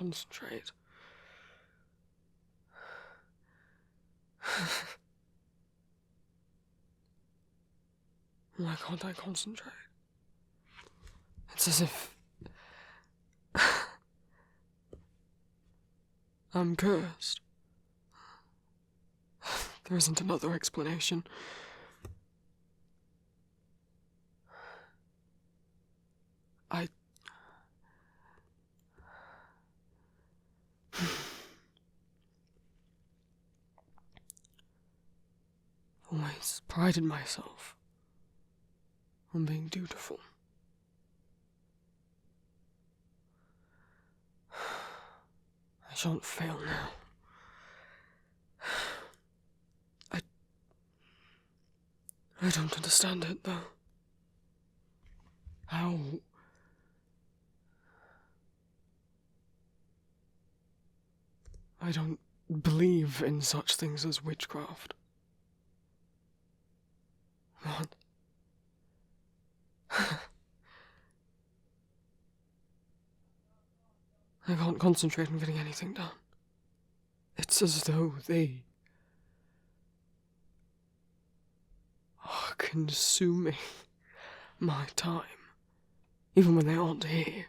concentrate. Why can't I concentrate? It's as if I'm cursed. There isn't another explanation. Always prided myself on being dutiful. I shan't fail now. I don't understand it, though. How... I don't believe in such things as witchcraft. What? I can't concentrate on getting anything done. It's as though they are consuming my time, even when they aren't here.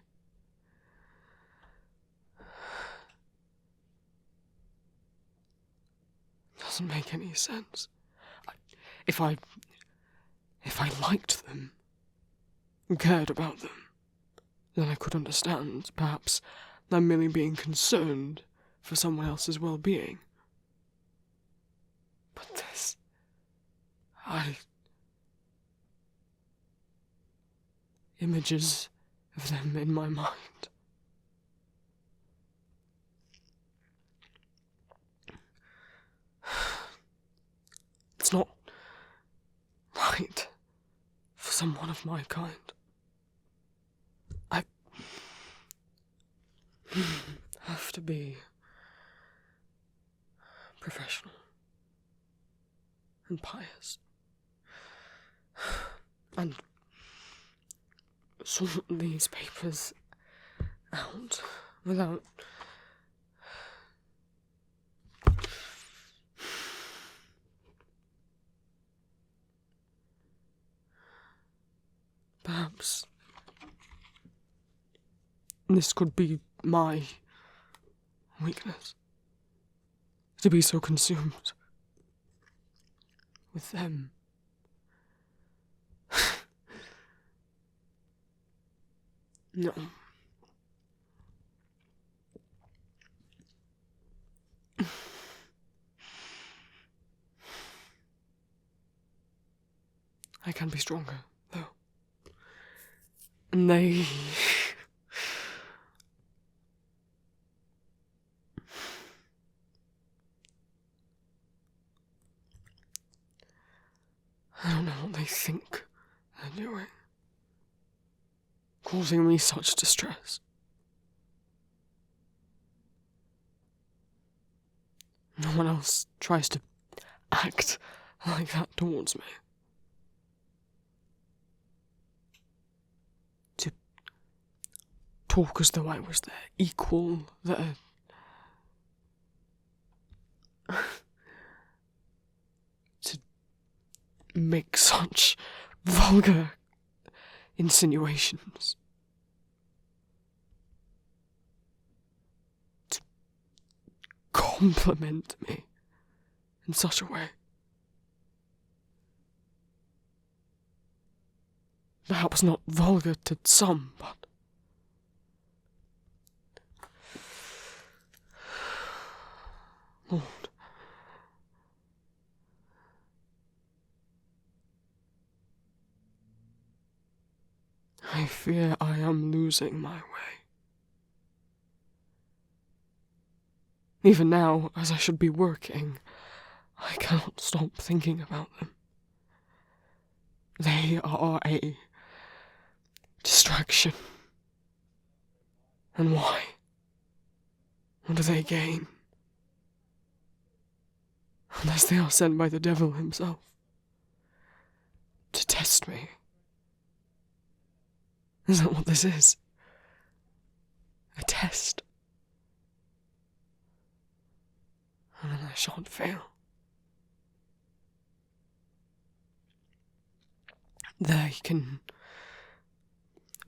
Doesn't make any sense. If I liked them, and cared about them, then I could understand, perhaps, them merely being concerned for someone else's well-being. But this... images of them in my mind. It's not right for someone of my kind. I have to be professional and pious and sort these papers out without perhaps this could be my weakness, to be so consumed with them. No. I can be stronger, though. And they... I don't know what they think they're doing, causing me such distress. No one else tries to act like that towards me. To talk as though I was their equal, their... to make such vulgar insinuations. To compliment me in such a way. Perhaps not vulgar to some, but... Lord. I fear I am losing my way. Even now, as I should be working, I cannot stop thinking about them. They are a distraction. And why? What do they gain? Unless they are sent by the devil himself to test me. Is that what this is? A test? and then I shan't fail. They can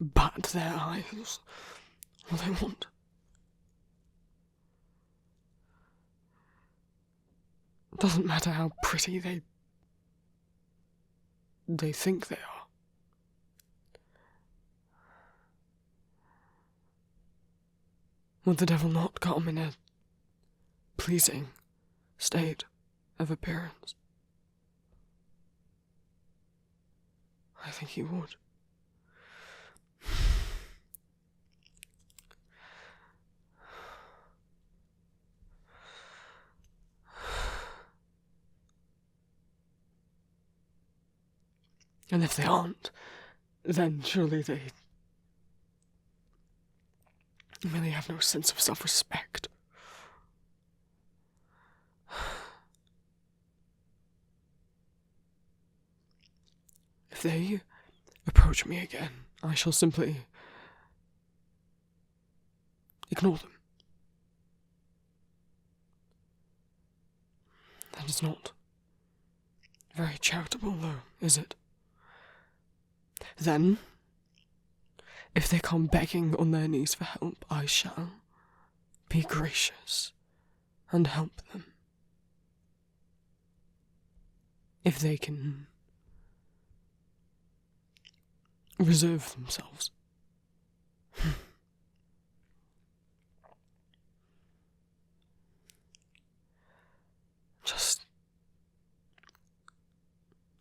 bat their eyes all they want. Doesn't matter how pretty they think they are. Would the devil not come in a pleasing state of appearance? I think he would. And if they aren't, then surely they really have no sense of self-respect. If they approach me again, I shall simply ignore them. That is not very charitable, though, is it? Then, if they come begging on their knees for help, I shall be gracious and help them. If they can reserve themselves. Just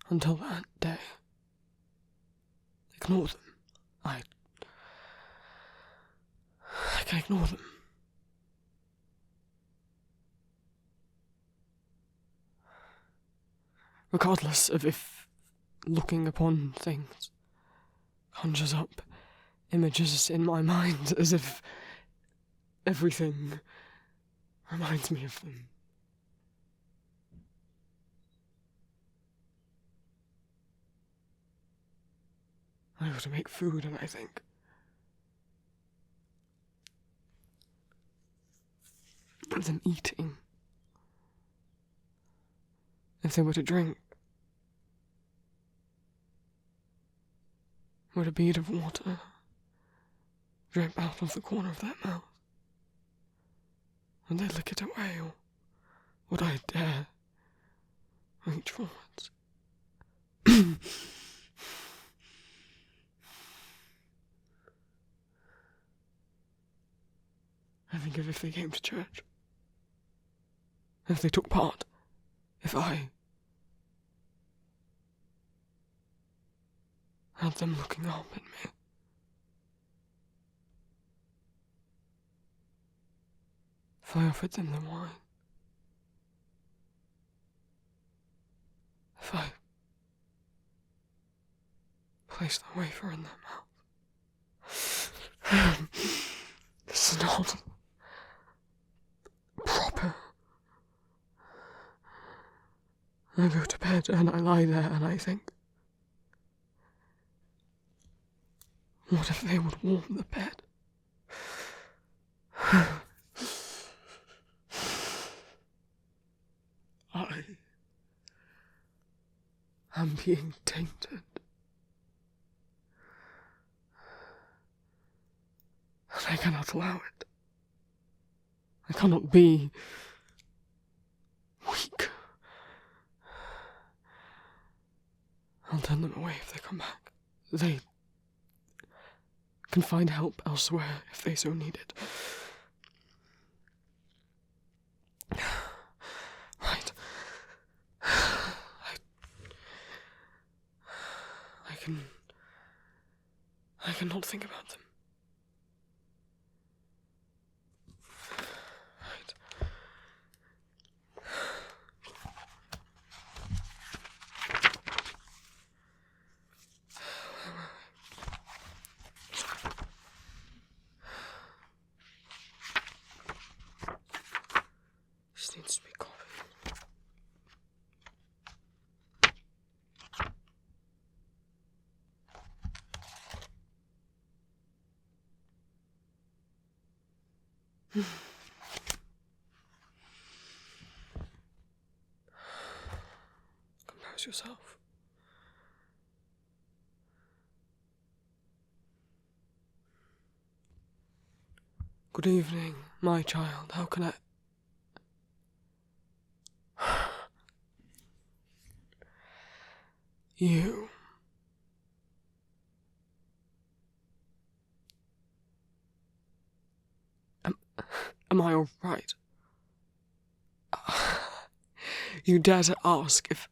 until that day, ignore them. I can ignore them. Regardless of if looking upon things conjures up images in my mind as if everything reminds me of them. I go to make food and I think, of them eating. If they were to drink, would a bead of water drip out of the corner of their mouth? Would they lick it away, or would I dare reach forwards? I think of if they came to church, if they took part, if I had them looking up at me. If I offered them the wine. If I placed the wafer in their mouth. This is not proper. I go to bed and I lie there and I think, what if they would warm the bed? I am being tainted. And I cannot allow it. I cannot be weak. I'll turn them away if they come back. They can find help elsewhere if they so need it. Right. I cannot think about them. Right. This needs to be coffee. organise yourself. Good evening, my child. How can I... You... Am I alright? You dare to ask if...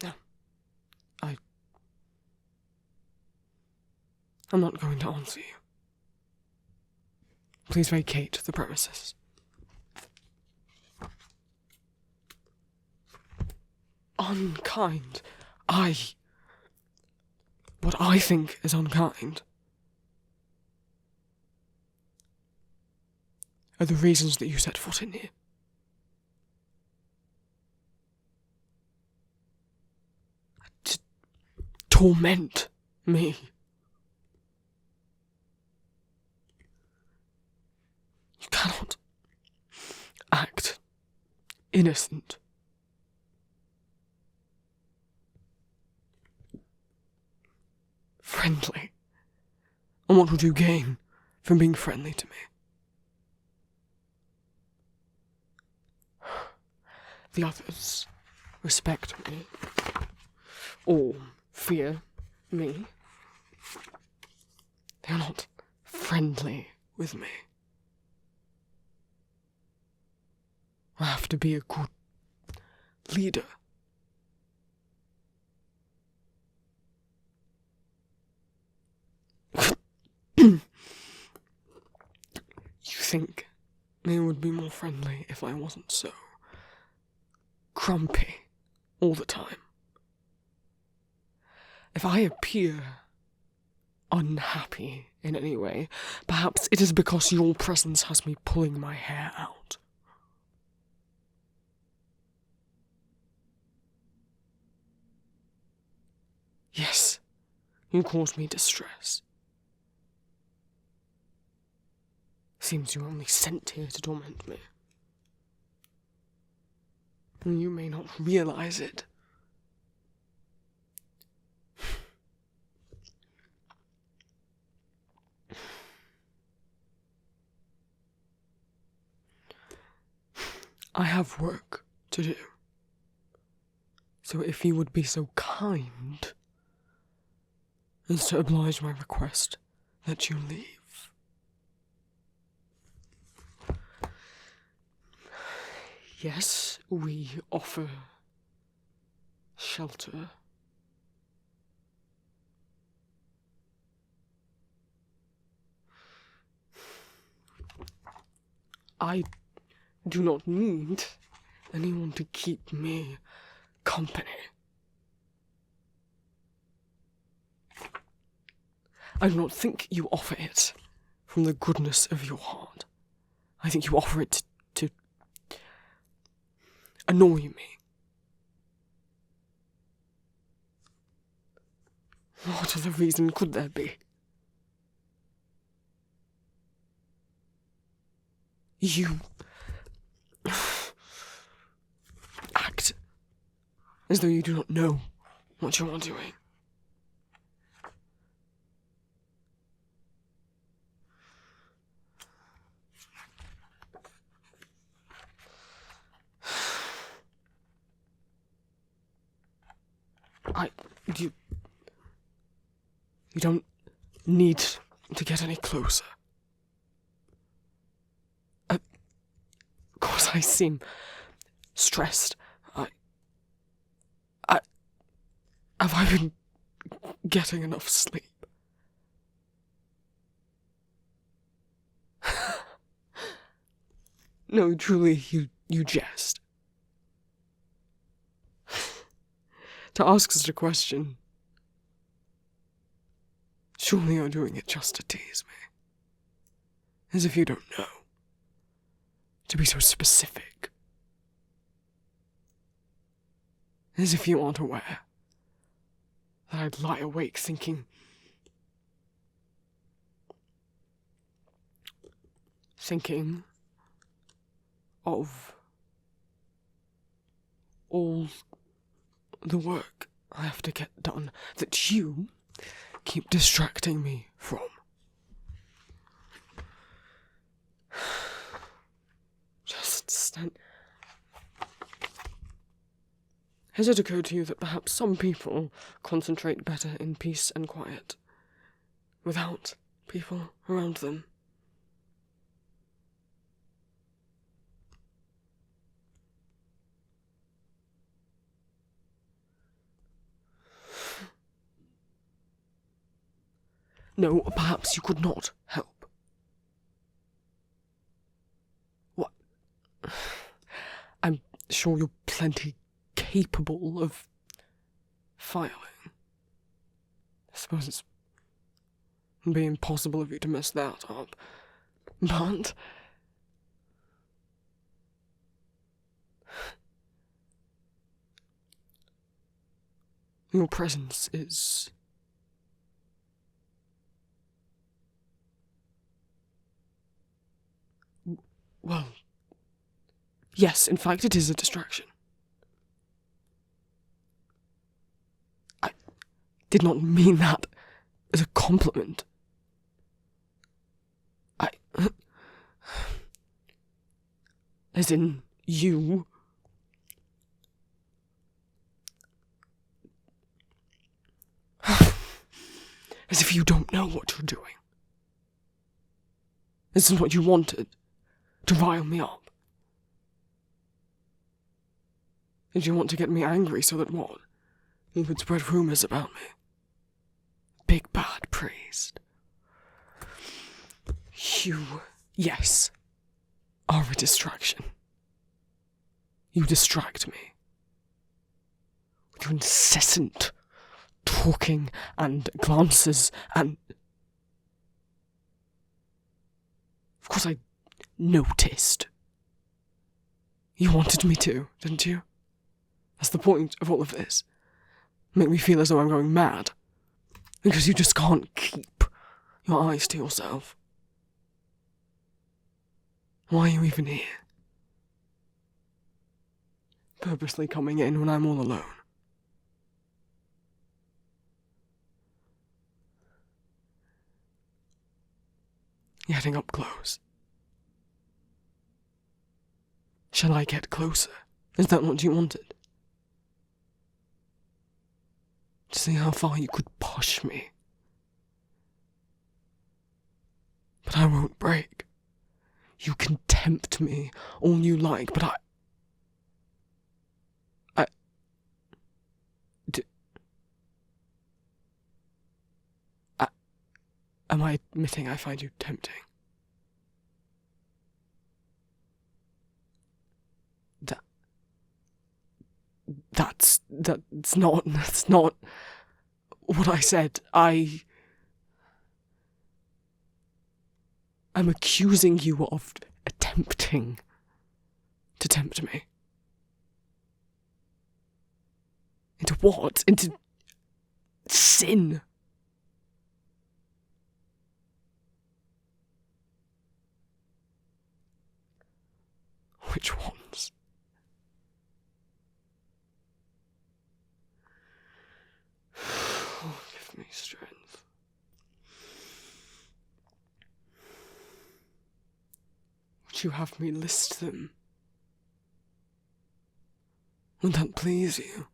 No. I'm not going to answer you. Please vacate the premises. Unkind. What I think is unkind are the reasons that you set foot in here. To torment me. You cannot act innocent. Friendly. And what would you gain from being friendly to me? The others respect me, or fear me. They are not friendly with me. I have to be a good leader. You think they would be more friendly if I wasn't so grumpy all the time? If I appear unhappy in any way, perhaps it is because your presence has me pulling my hair out. Yes, you cause me distress. Seems you were only sent here to torment me. And you may not realize it. I have work to do. So if you would be so kind as to oblige my request that you leave. Yes, we offer shelter. I do not need anyone to keep me company. I do not think you offer it from the goodness of your heart. I think you offer it to annoy me. What other reason could there be? You act as though you do not know what you are doing. You don't need to get any closer. Of course I seem stressed. Have I been getting enough sleep? No, truly, you jest. To ask such a question, surely you're doing it just to tease me. As if you don't know. To be so specific. As if you aren't aware that I'd lie awake thinking of all the work I have to get done that you keep distracting me from. Just stand. Has it occurred to you that perhaps some people concentrate better in peace and quiet, without people around them? No, perhaps you could not help. What? I'm sure you're plenty capable of filing. I suppose it's be impossible of you to mess that up. But your presence is well, yes, in fact it is a distraction. I did not mean that as a compliment. As in, you. As if you don't know what you're doing. This is what you wanted, to rile me up. Did you want to get me angry so that what? You could spread rumours about me? Big bad priest. You, yes, are a distraction. You distract me. With your incessant talking and glances and... Of course I noticed. You wanted me to, didn't you? That's the point of all of this. Make me feel as though I'm going mad. Because you just can't keep your eyes to yourself. Why are you even here? Purposely coming in when I'm all alone. Getting up close. Shall I get closer? Is that what you wanted? To see how far you could push me. But I won't break. You can tempt me all you like, but am I admitting I find you tempting? That's not what I said. I'm accusing you of attempting to tempt me. Into what? Into sin. Which ones? Oh, give me strength. Would you have me list them? Would that please you?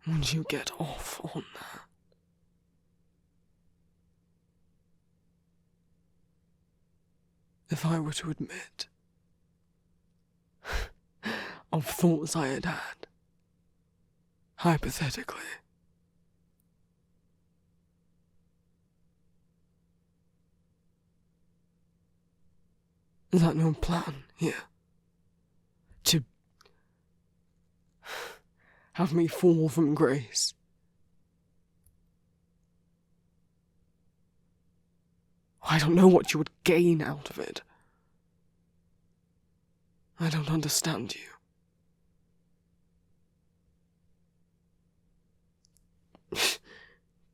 Would you get off on that? If I were to admit of thoughts I had had, hypothetically. Is that no plan here? To have me fall from grace? I don't know what you would gain out of it. I don't understand you.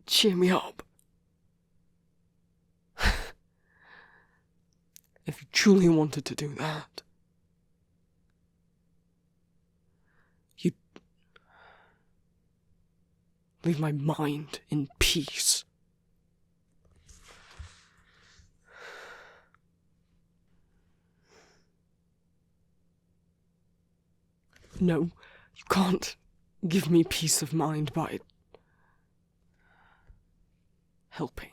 Cheer me up. if you truly wanted to do that, you'd leave my mind in peace. No, you can't give me peace of mind by helping.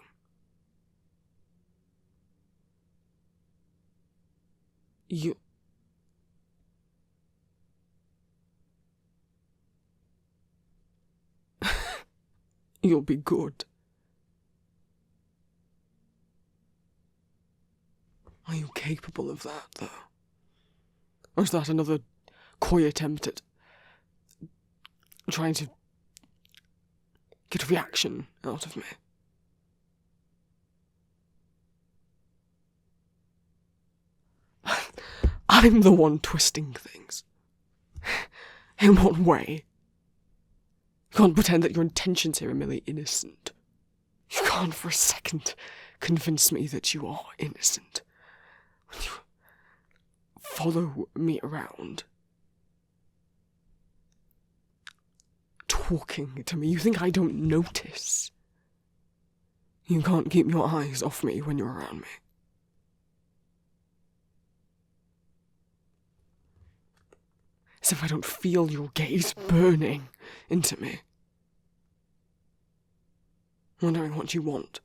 You'll be good. Are you capable of that, though? Or is that another coy attempt at trying to get a reaction out of me? I'm the one twisting things. In what way? You can't pretend that your intentions here are merely innocent. You can't for a second convince me that you are innocent. When you follow me around, talking to me, you think I don't notice. You can't keep your eyes off me when you're around me. As if I don't feel your gaze burning into me. Wondering what you want.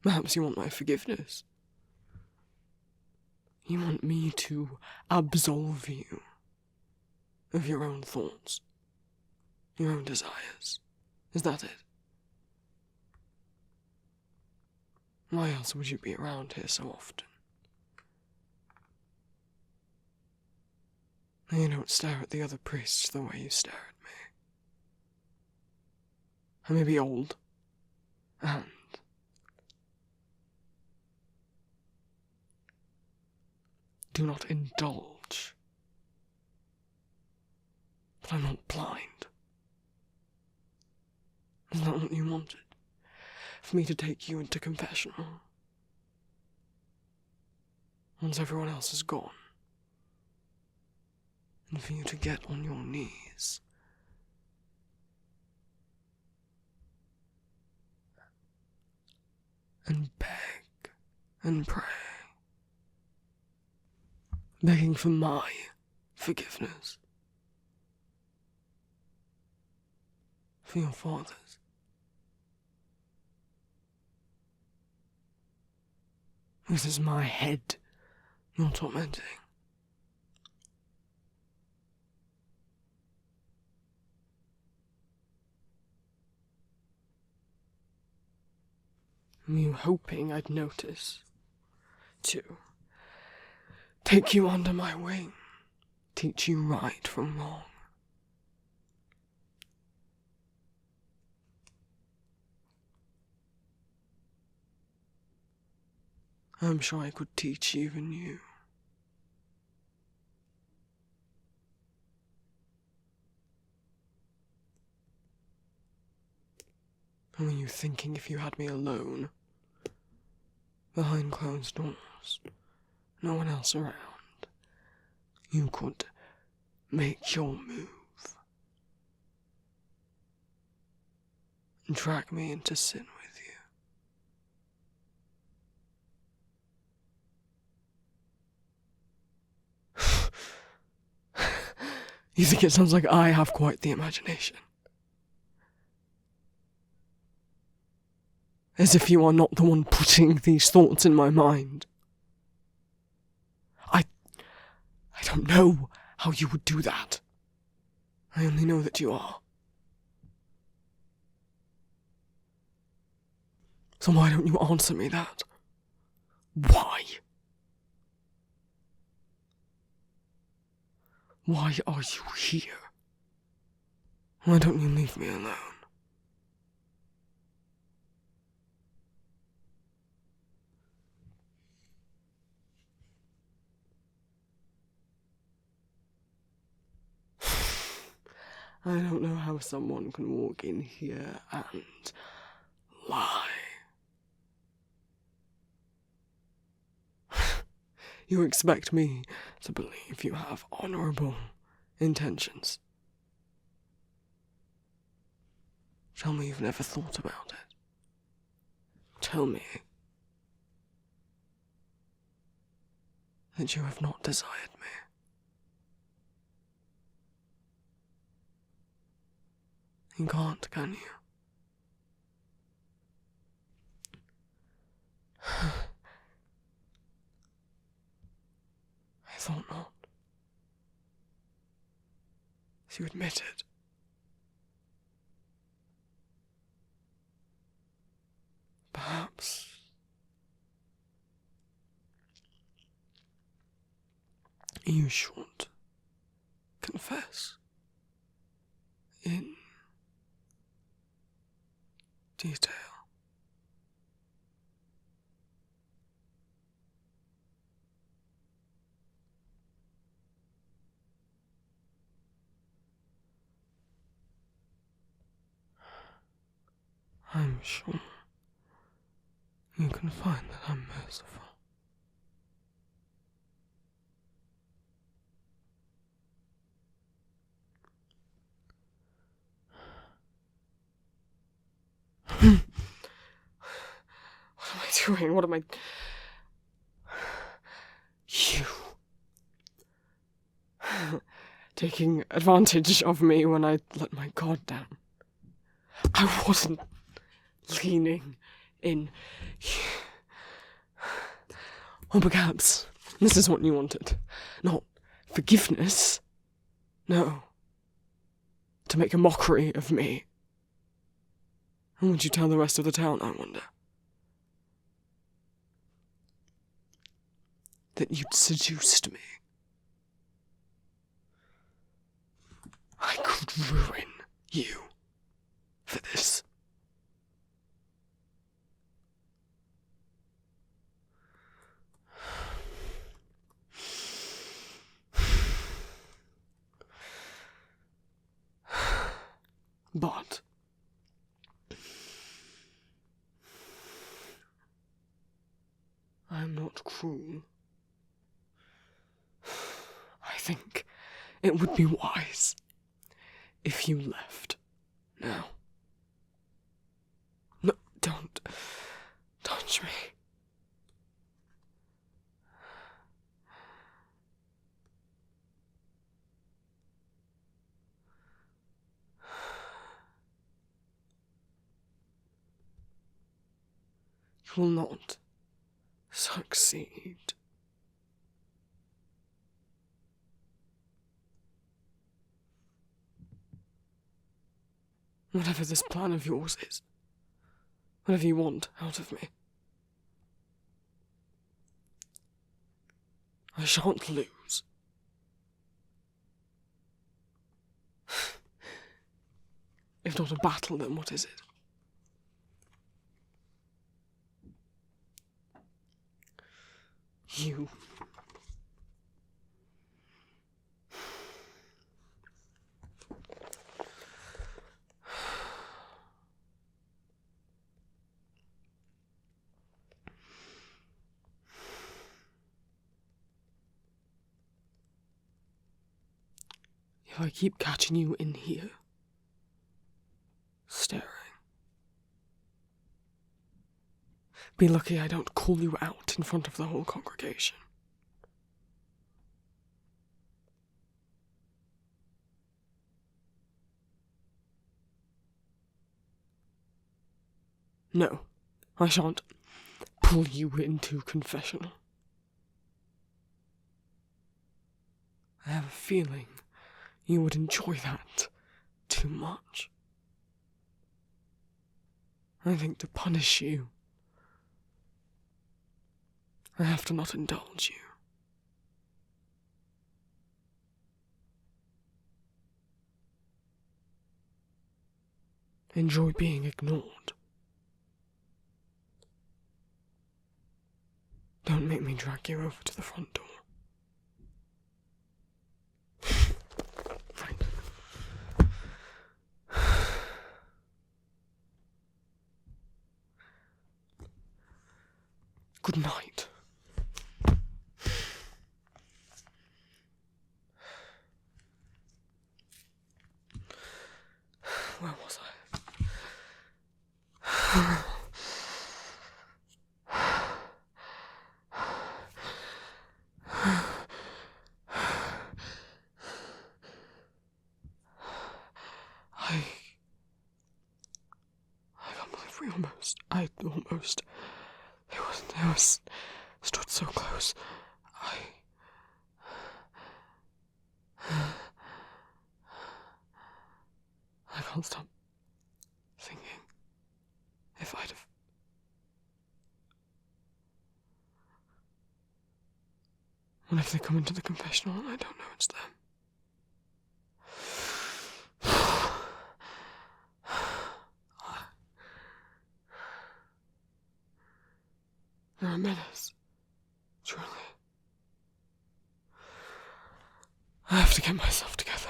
Perhaps you want my forgiveness. You want me to absolve you of your own thoughts, your own desires. Is that it? Why else would you be around here so often? You don't stare at the other priests the way you stare at me. I may be old, and do not indulge. But I'm not blind. Is that what you wanted? For me to take you into confessional? Once everyone else is gone. And for you to get on your knees. And beg and pray. Begging for my forgiveness. For your father's. This is my head you're tormenting. Were you hoping I'd notice, to take you under my wing, teach you right from wrong? I'm sure I could teach even you. And were you thinking if you had me alone, behind closed doors, no one else around, you could make your move and drag me into sin with you? You think it sounds like I have quite the imagination? As if you are not the one putting these thoughts in my mind. I don't know how you would do that. I only know that you are. So why don't you answer me that? Why? Why are you here? Why don't you leave me alone? I don't know how someone can walk in here and lie. You expect me to believe you have honourable intentions. Tell me you've never thought about it. Tell me that you have not desired me. You can't, can you? I thought not. As you admitted. Perhaps you should confess in detail. I'm sure you can find that I'm merciful. What am I doing? What am I... You... taking advantage of me when I let my guard down. I wasn't leaning in. Or perhaps this is what you wanted. Not forgiveness. No. To make a mockery of me. And would you tell the rest of the town, I wonder? That you'd seduced me. I could ruin you for this. But I'm not cruel. I think it would be wise if you left now. No, don't touch me. You will not succeed. Whatever this plan of yours is, whatever you want out of me, I shan't lose. If not a battle, then what is it? You. If I keep catching you in here, staring, be lucky I don't call you out in front of the whole congregation. No, I shan't pull you into confessional. I have a feeling you would enjoy that too much. I think to punish you, I have to not indulge you. Enjoy being ignored. Don't make me drag you over to the front door. Fine. Good night. I can't believe I almost, it was stood so close. I can't stop thinking if I'd have. What if they come into the confessional and I don't know it's them? They're a menace, truly. I have to get myself together.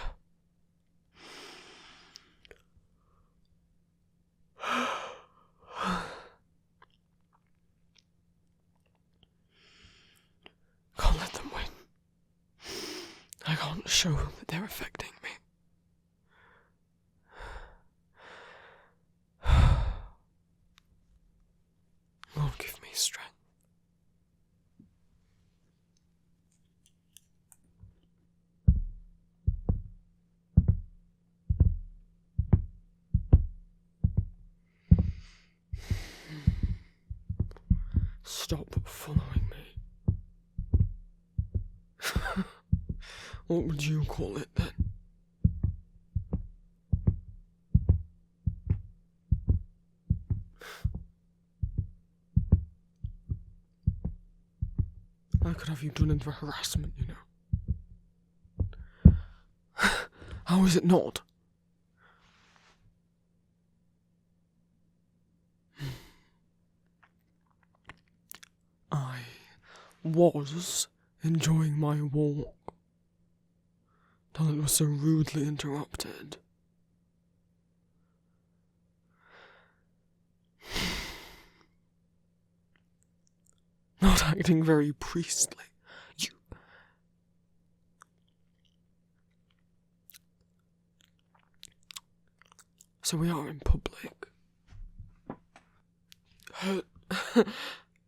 Can't let them win. I can't show that they're affecting me. Lord, give me strength. Stop following me. What would you call it then? I could have you done in for harassment, you know. How is it not? I was enjoying my walk till it was so rudely interrupted. Not acting very priestly. You... So we are in public.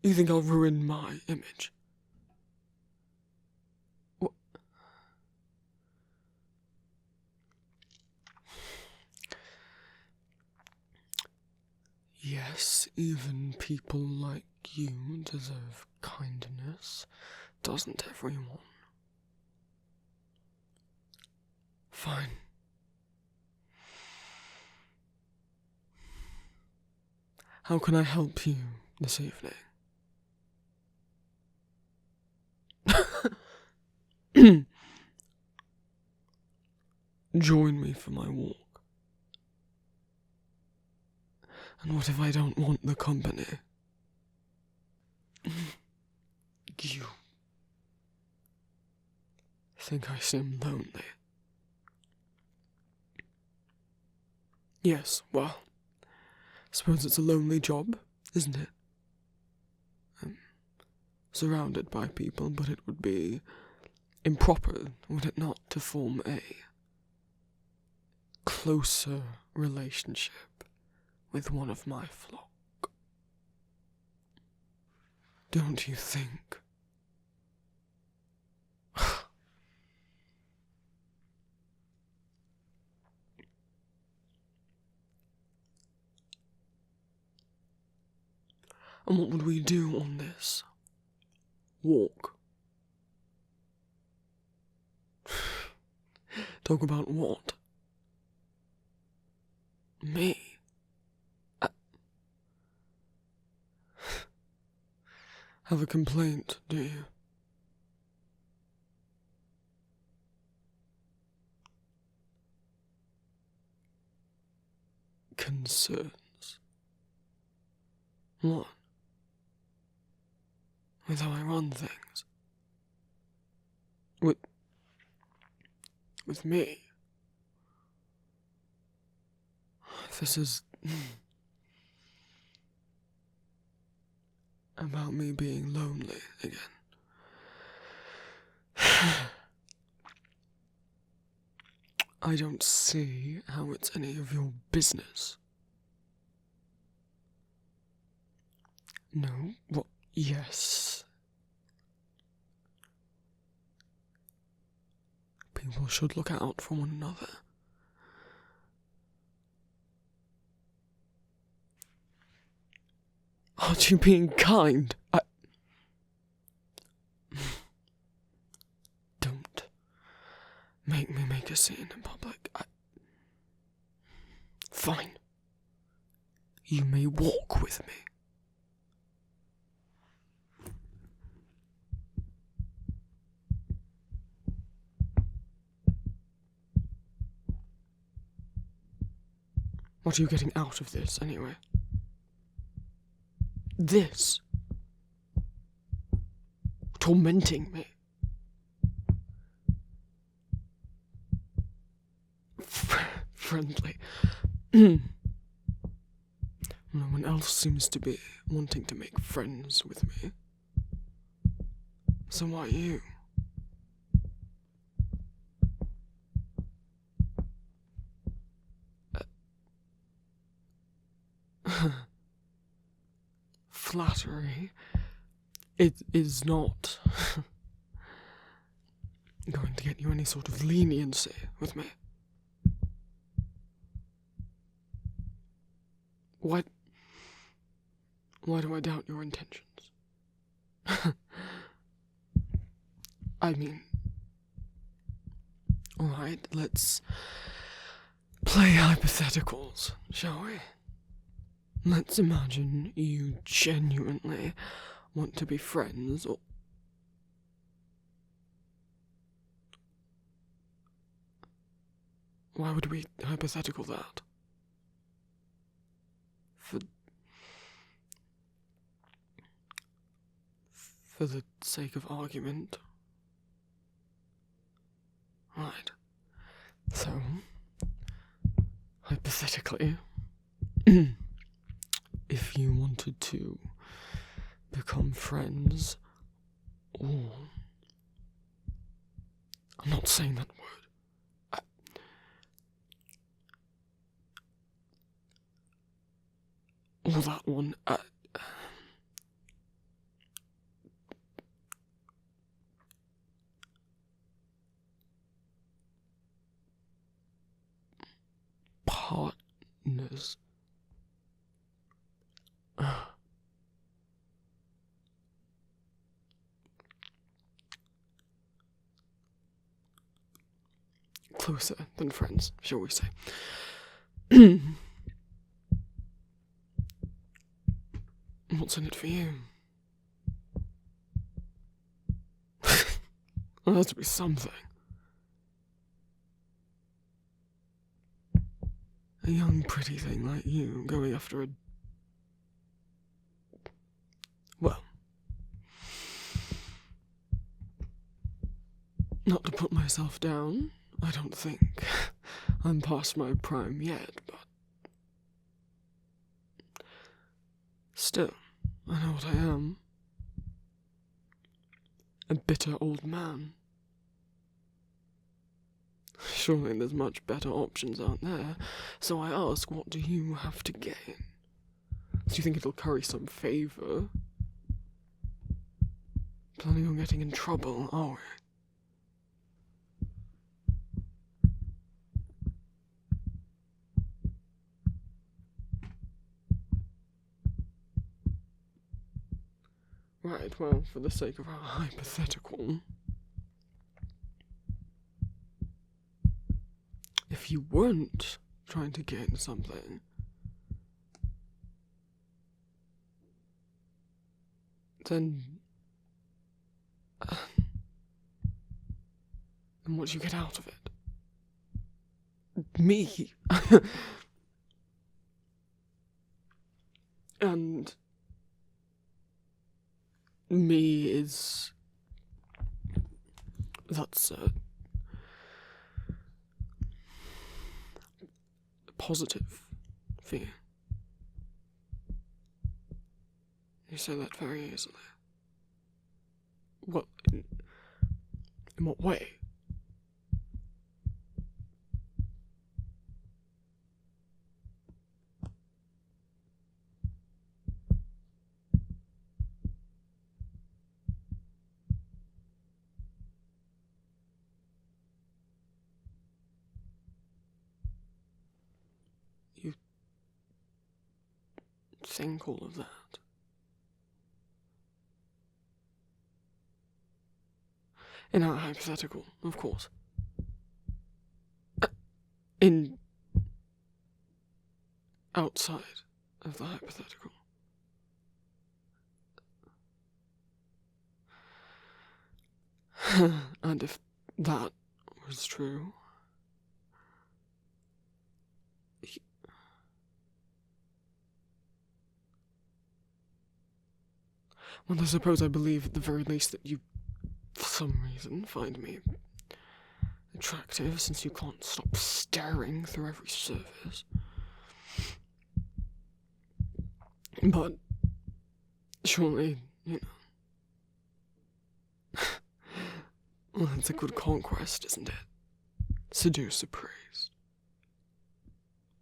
You think I'll ruin my image? What? Yes, even people like you deserve kindness, doesn't everyone? Fine. How can I help you this evening? Join me for my walk. And what if I don't want the company? You think I seem lonely? Yes, well, suppose it's a lonely job, isn't it? Surrounded by people, but it would be improper, would it not, to form a closer relationship with one of my flock? Don't you think? And what would we do on this walk? Talk about what? Me? Have a complaint, do you? Concerns? What? With how I run things? With me? This is about me being lonely again. I don't see how it's any of your business. No, what? Yes. People should look out for one another. Aren't you being kind? Don't make me make a scene in public. Fine. You may walk with me. What are you getting out of this, anyway? This? Tormenting me? Friendly. No one else seems to be wanting to make friends with me. So why you? Flattery. It is not going to get you any sort of leniency with me. Why do I doubt your intentions? I mean, alright, let's play hypotheticals, shall we? Let's imagine you genuinely want to be friends, or... Why would we hypothetical that? For the sake of argument. Right. So, hypothetically, if you wanted to become friends, or... I'm not saying that word. Or that one, partners. Closer than friends, shall we say. What's in it for you? There has to be something. A young, pretty thing like you going after a... Well... Not to put myself down, I don't think I'm past my prime yet, but... Still, I know what I am. A bitter old man. Surely there's much better options out there, so I ask, what do you have to gain? Do you think it'll curry some favour? Planning on getting in trouble, are we? Right, well, for the sake of our hypothetical, if you weren't trying to gain something, then what do you get out of it? Me. And me is... That's positive for you. You say that very easily. What? In what way? think all of that. In our hypothetical, of course. Outside of the hypothetical. And if that was true, well, I suppose I believe at the very least that you, for some reason, find me attractive, since you can't stop staring through every surface. But surely, you know, well, it's a good conquest, isn't it? Seduce a priest.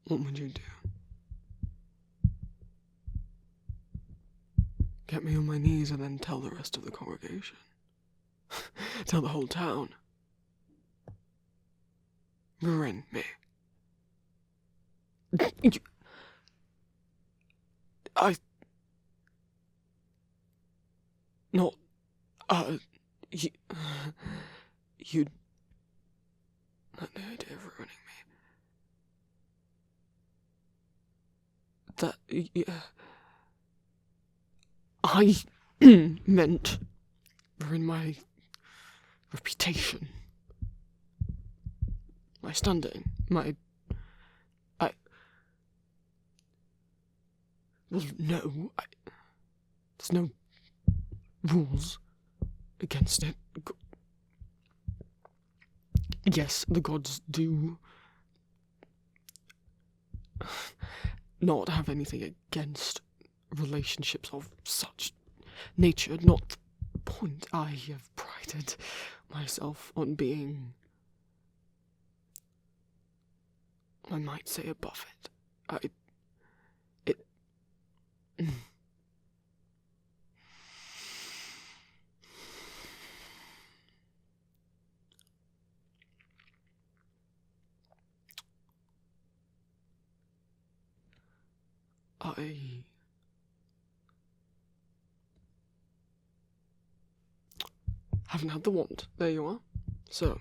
What would you do? Get me on my knees and then tell the rest of the congregation. Tell the whole town. Ruin me. You'd not the idea of ruining me. I meant ruin my reputation, my standing, well, no, there's no rules against it. Yes, the gods do not have anything against relationships of such nature, not the point. I have prided myself on being, I might say, above it. I haven't had the want. There you are. So,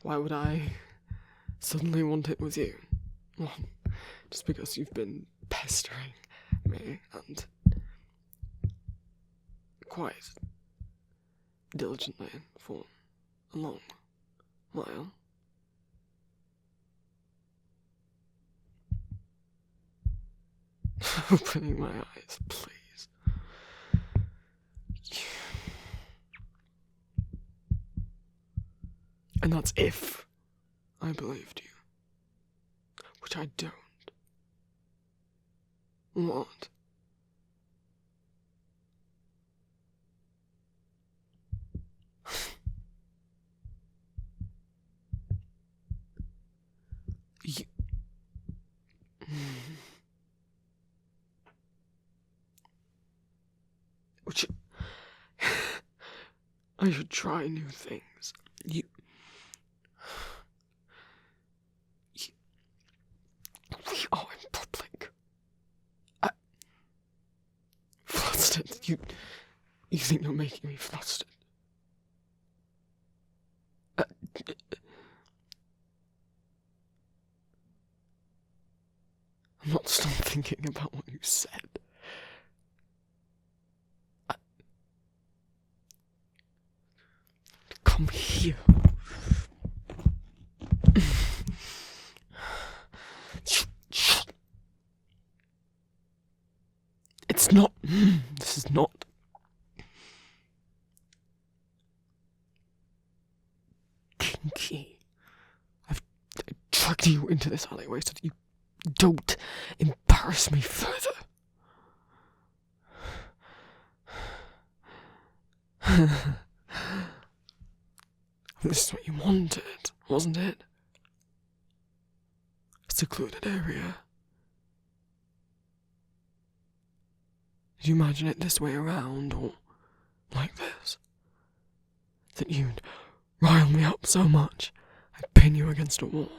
why would I suddenly want it with you? Well, just because you've been pestering me, and quite diligently for a long while. Opening my eyes, please. And that's if I believed you. Which I don't. What? You... Which... I should try new things. We are in public. Flustered. You think you're making me flustered? I'm not still thinking about what you said. Come here. It's not. This is not. Kinky. I've dragged you into this alleyway so that you don't embarrass me further. This is what you wanted, wasn't it? A secluded area. Did you imagine it this way around, or like this? That you'd rile me up so much, I'd pin you against a wall.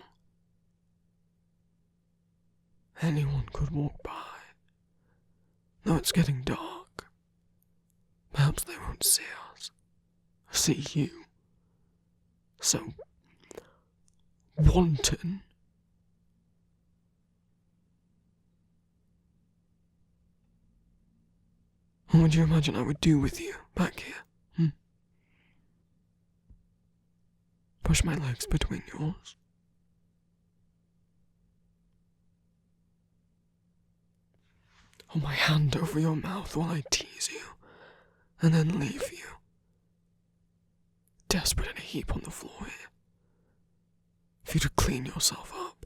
Anyone could walk by. Though it's getting dark, perhaps they won't see us. See you. So wanton. What would you imagine I would do with you back here? Push my legs between yours. Hold my hand over your mouth while I tease you, and then leave you. Desperate in a heap on the floor here. For you to clean yourself up.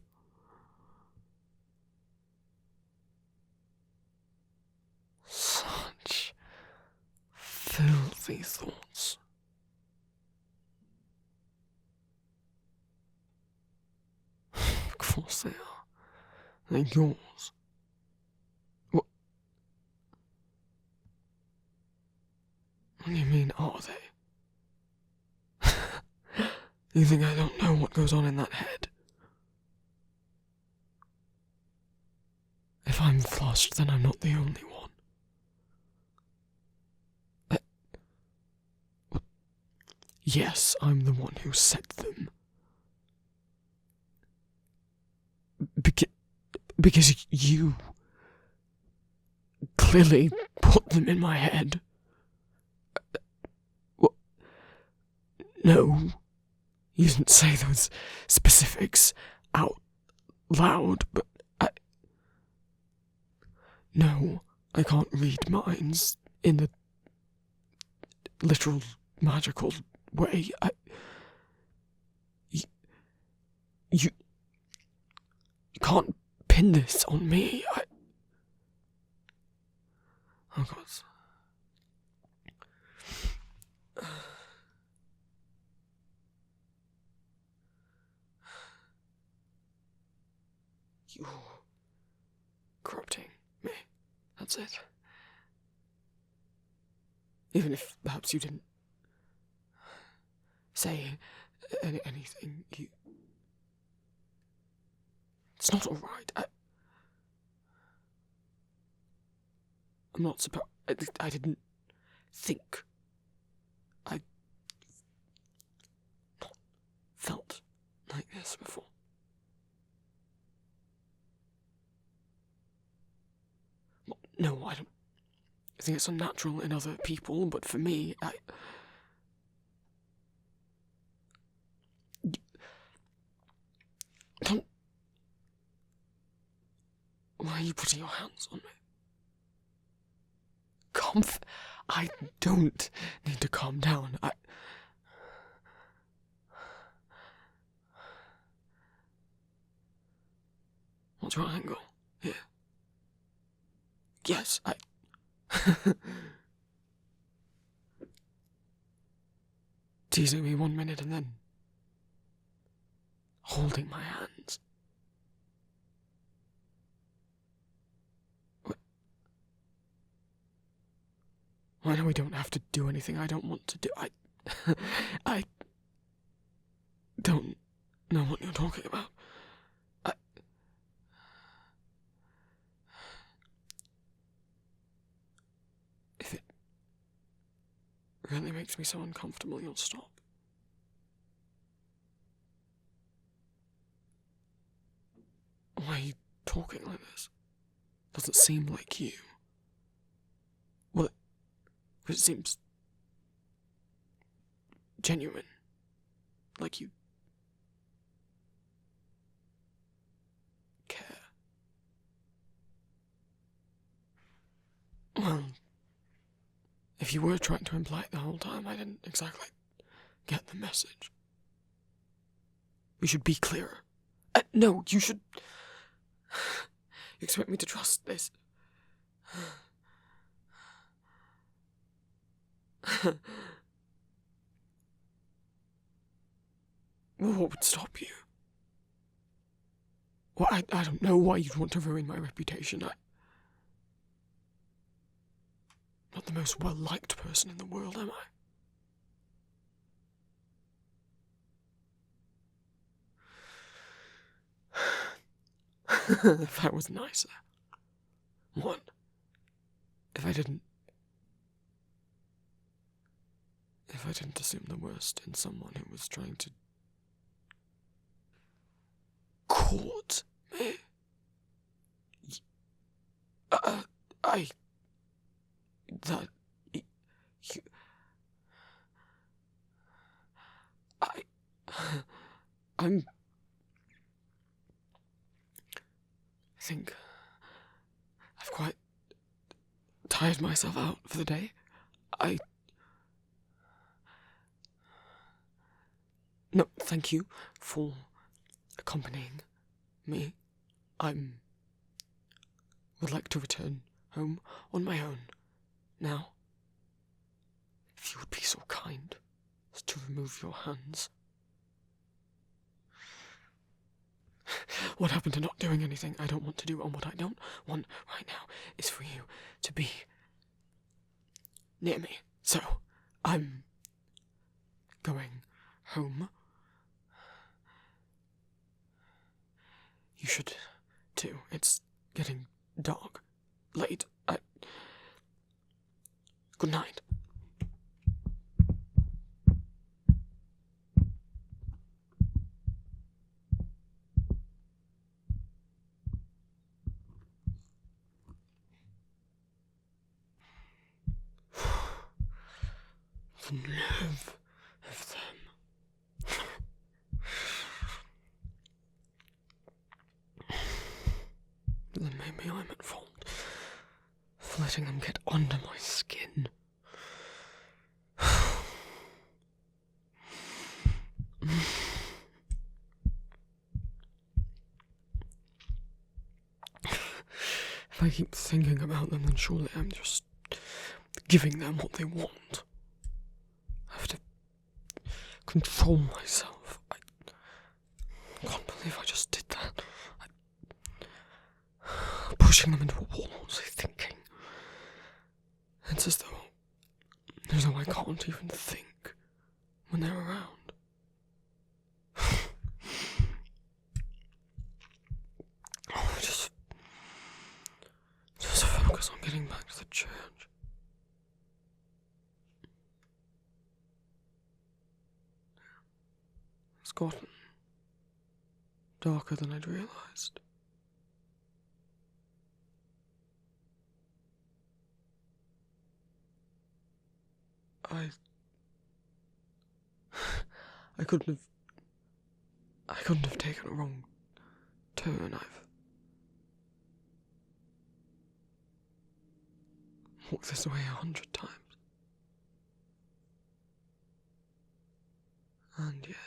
Such filthy thoughts. Of course they are. They're yours. What do you mean, are they? You think I don't know what goes on in that head? If I'm flushed, then I'm not the only one. Yes, I'm the one who set them. Because you clearly put them in my head. No, you didn't say those specifics out loud, but No, I can't read minds in the literal magical way. You can't pin this on me. Oh God. You're corrupting me. That's it. Even if perhaps you didn't say anything, it's not alright. I'm not supposed. I didn't think. I not felt like this before. No, I don't. I think it's unnatural in other people, but for me, don't. Why are you putting your hands on me? I don't need to calm down. What's your angle? Here. Yes, teasing me 1 minute and then holding my hands. I know we don't have to do anything I don't want to do. I don't know what you're talking about. If it really makes me so uncomfortable, you'll stop. Why are you talking like this? Doesn't seem like you. Well, it seems genuine. Like you care. Well, if you were trying to imply it the whole time, I didn't exactly get the message. We should be clearer. No, you should. You expect me to trust this? What would stop you? Well, I don't know why you'd want to ruin my reputation. I'm not the most well-liked person in the world, am I? If I was nicer. One. I didn't assume the worst in someone who was trying to court me, I think I've quite tired myself out for the day. No, thank you for accompanying me. Would like to return home on my own now. If you would be so kind as to remove your hands. What happened to not doing anything I don't want to do, and what I don't want right now is for you to be near me. So, I'm going home. You should too. It's getting dark. Late. Good night. The nerve of them. Then maybe I'm at fault for letting them get under my skin. If I keep thinking about them, then surely I'm just giving them what they want. I have to control myself. I can't believe I just did that. Pushing them into a wall, what was I thinking? It's as though I can't even think when they're around. Just focus on getting back to the church. It's gotten darker than I'd realised. I couldn't have taken a wrong turn. I've walked this way 100 times. And yet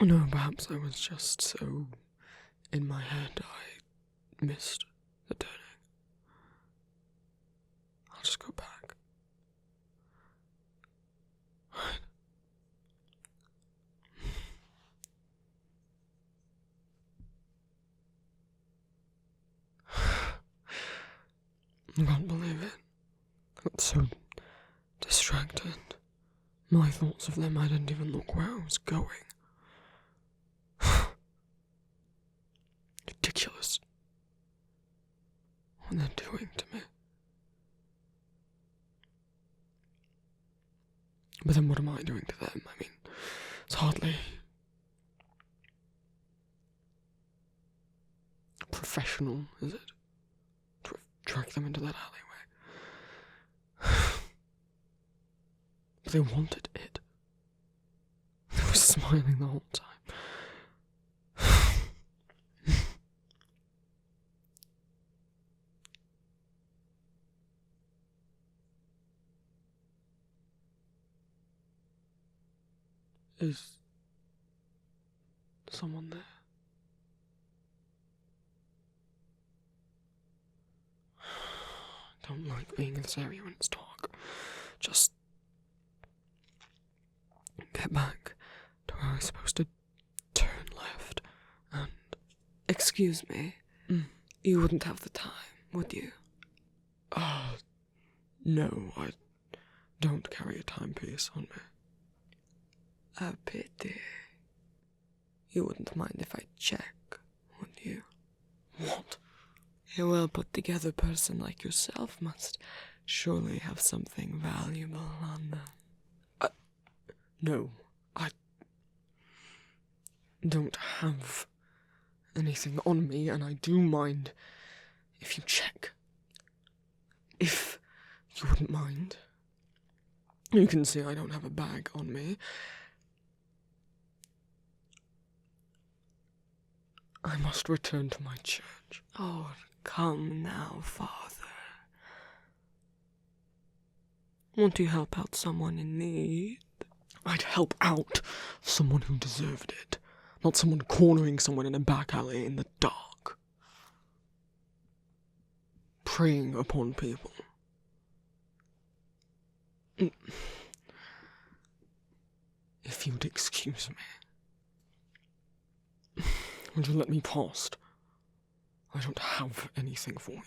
no, perhaps I was just so in my head I missed the turning. I'll just go back. Right. I can't believe it. I got so distracted. My thoughts of them, I didn't even look where I was going. Ridiculous. What they're doing to me. But then what am I doing to them? I mean, it's hardly professional, is it? To drag them into that alleyway. But they wanted it. They were smiling the whole time. Is someone there? I don't like being in this area when it's dark. Just get back to where I was supposed to turn left and... Excuse me. You wouldn't have the time, would you? No, I don't carry a timepiece on me. A pity. You wouldn't mind if I check, would you? What? A well-put-together person like yourself must surely have something valuable on them. No, I don't have anything on me, and I do mind if you check. If you wouldn't mind. You can see I don't have a bag on me. I must return to my church. Oh, come now, Father. Won't you help out someone in need? I'd help out someone who deserved it, not someone cornering someone in a back alley in the dark. Preying upon people. If you'd excuse me. Would you let me past? I don't have anything for you.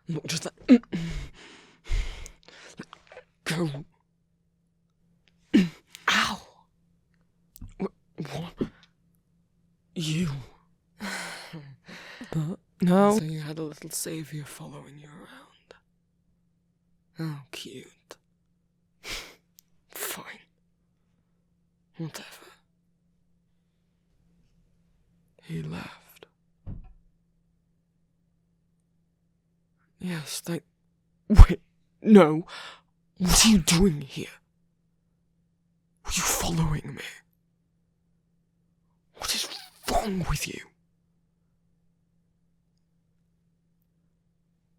Look, just let go. Ow! What? You. But no. So you had a little saviour following you around. How cute. Fine. Whatever. He left. Yes, Wait, no. What are you doing here? Were you following me? What is wrong with you?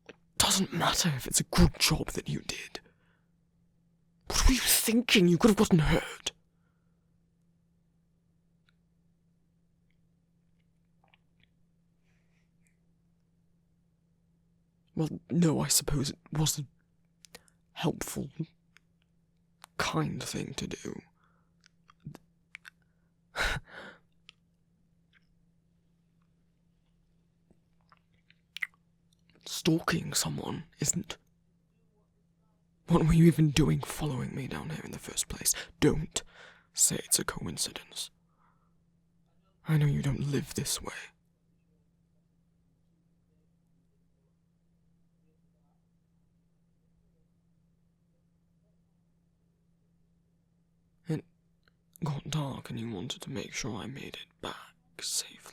It doesn't matter if it's a good job that you did. What were you thinking? You could have gotten hurt. Well, no, I suppose it was a helpful, kind thing to do. Stalking someone isn't. What were you even doing following me down here in the first place? Don't say it's a coincidence. I know you don't live this way. It got dark and you wanted to make sure I made it back safely.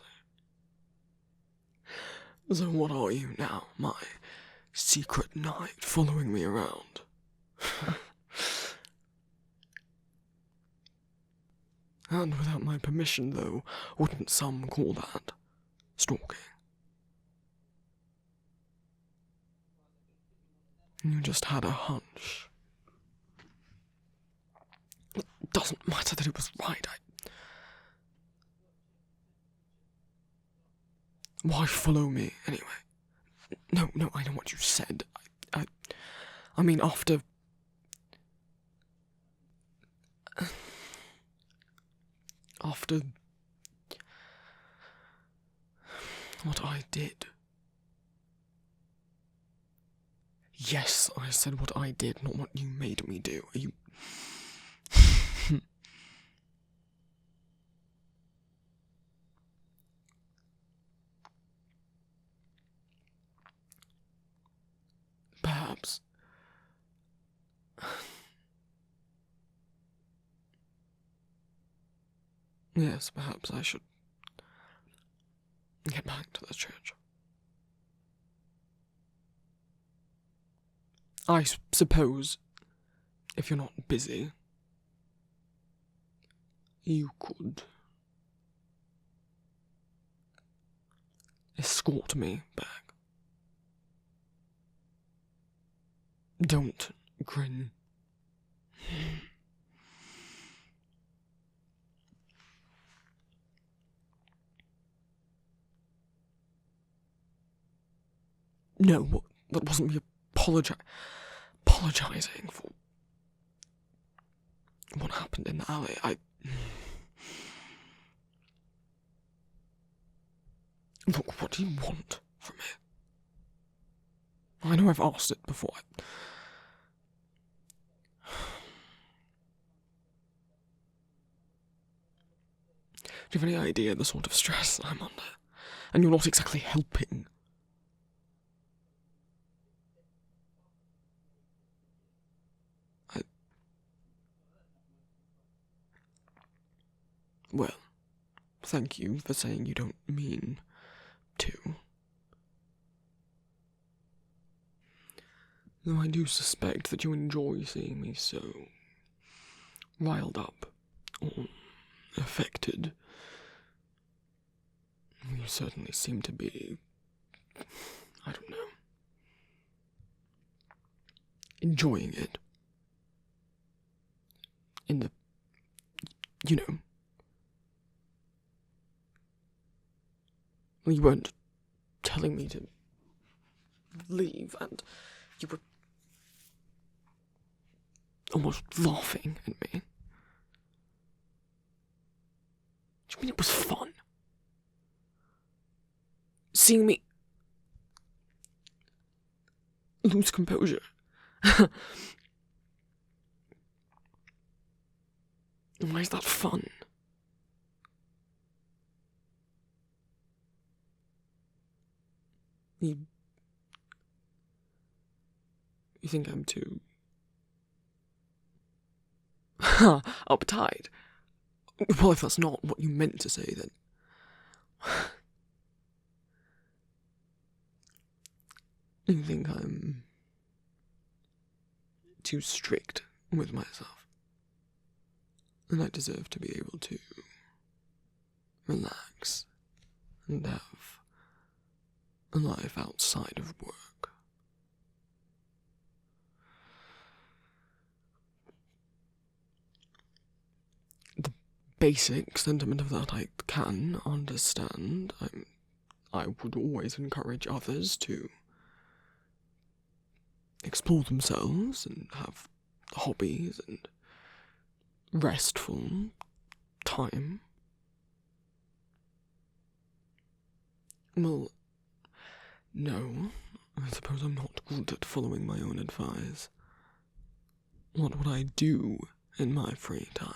So what are you now, my secret knight following me around? And without my permission, though, wouldn't some call that stalking? You just had a hunch. It doesn't matter that it was right. Why follow me, anyway? No, I know what you said. I mean, after what I did. Yes, I said what I did, not what you made me do. Are you... Perhaps... Yes, perhaps I should get back to the church. I suppose, if you're not busy, you could escort me back. Don't grin. No, that wasn't me apologizing for what happened in the alley. Look, what do you want from me? I know I've asked it before. Do you have any idea the sort of stress I'm under? And you're not exactly helping. Well, thank you for saying you don't mean to. Though I do suspect that you enjoy seeing me so riled up or affected. You certainly seem to be, I don't know, enjoying it. In the, you know, you weren't telling me to leave, and you were almost laughing at me. Do you mean it was fun? Seeing me lose composure. Why is that fun? You think I'm too uptight? Well, if that's not what you meant to say, then you think I'm too strict with myself, and I deserve to be able to relax and have a life outside of work. The basic sentiment of that I can understand. I would always encourage others to explore themselves and have hobbies and restful time. Well, no, I suppose I'm not good at following my own advice. What would I do in my free time?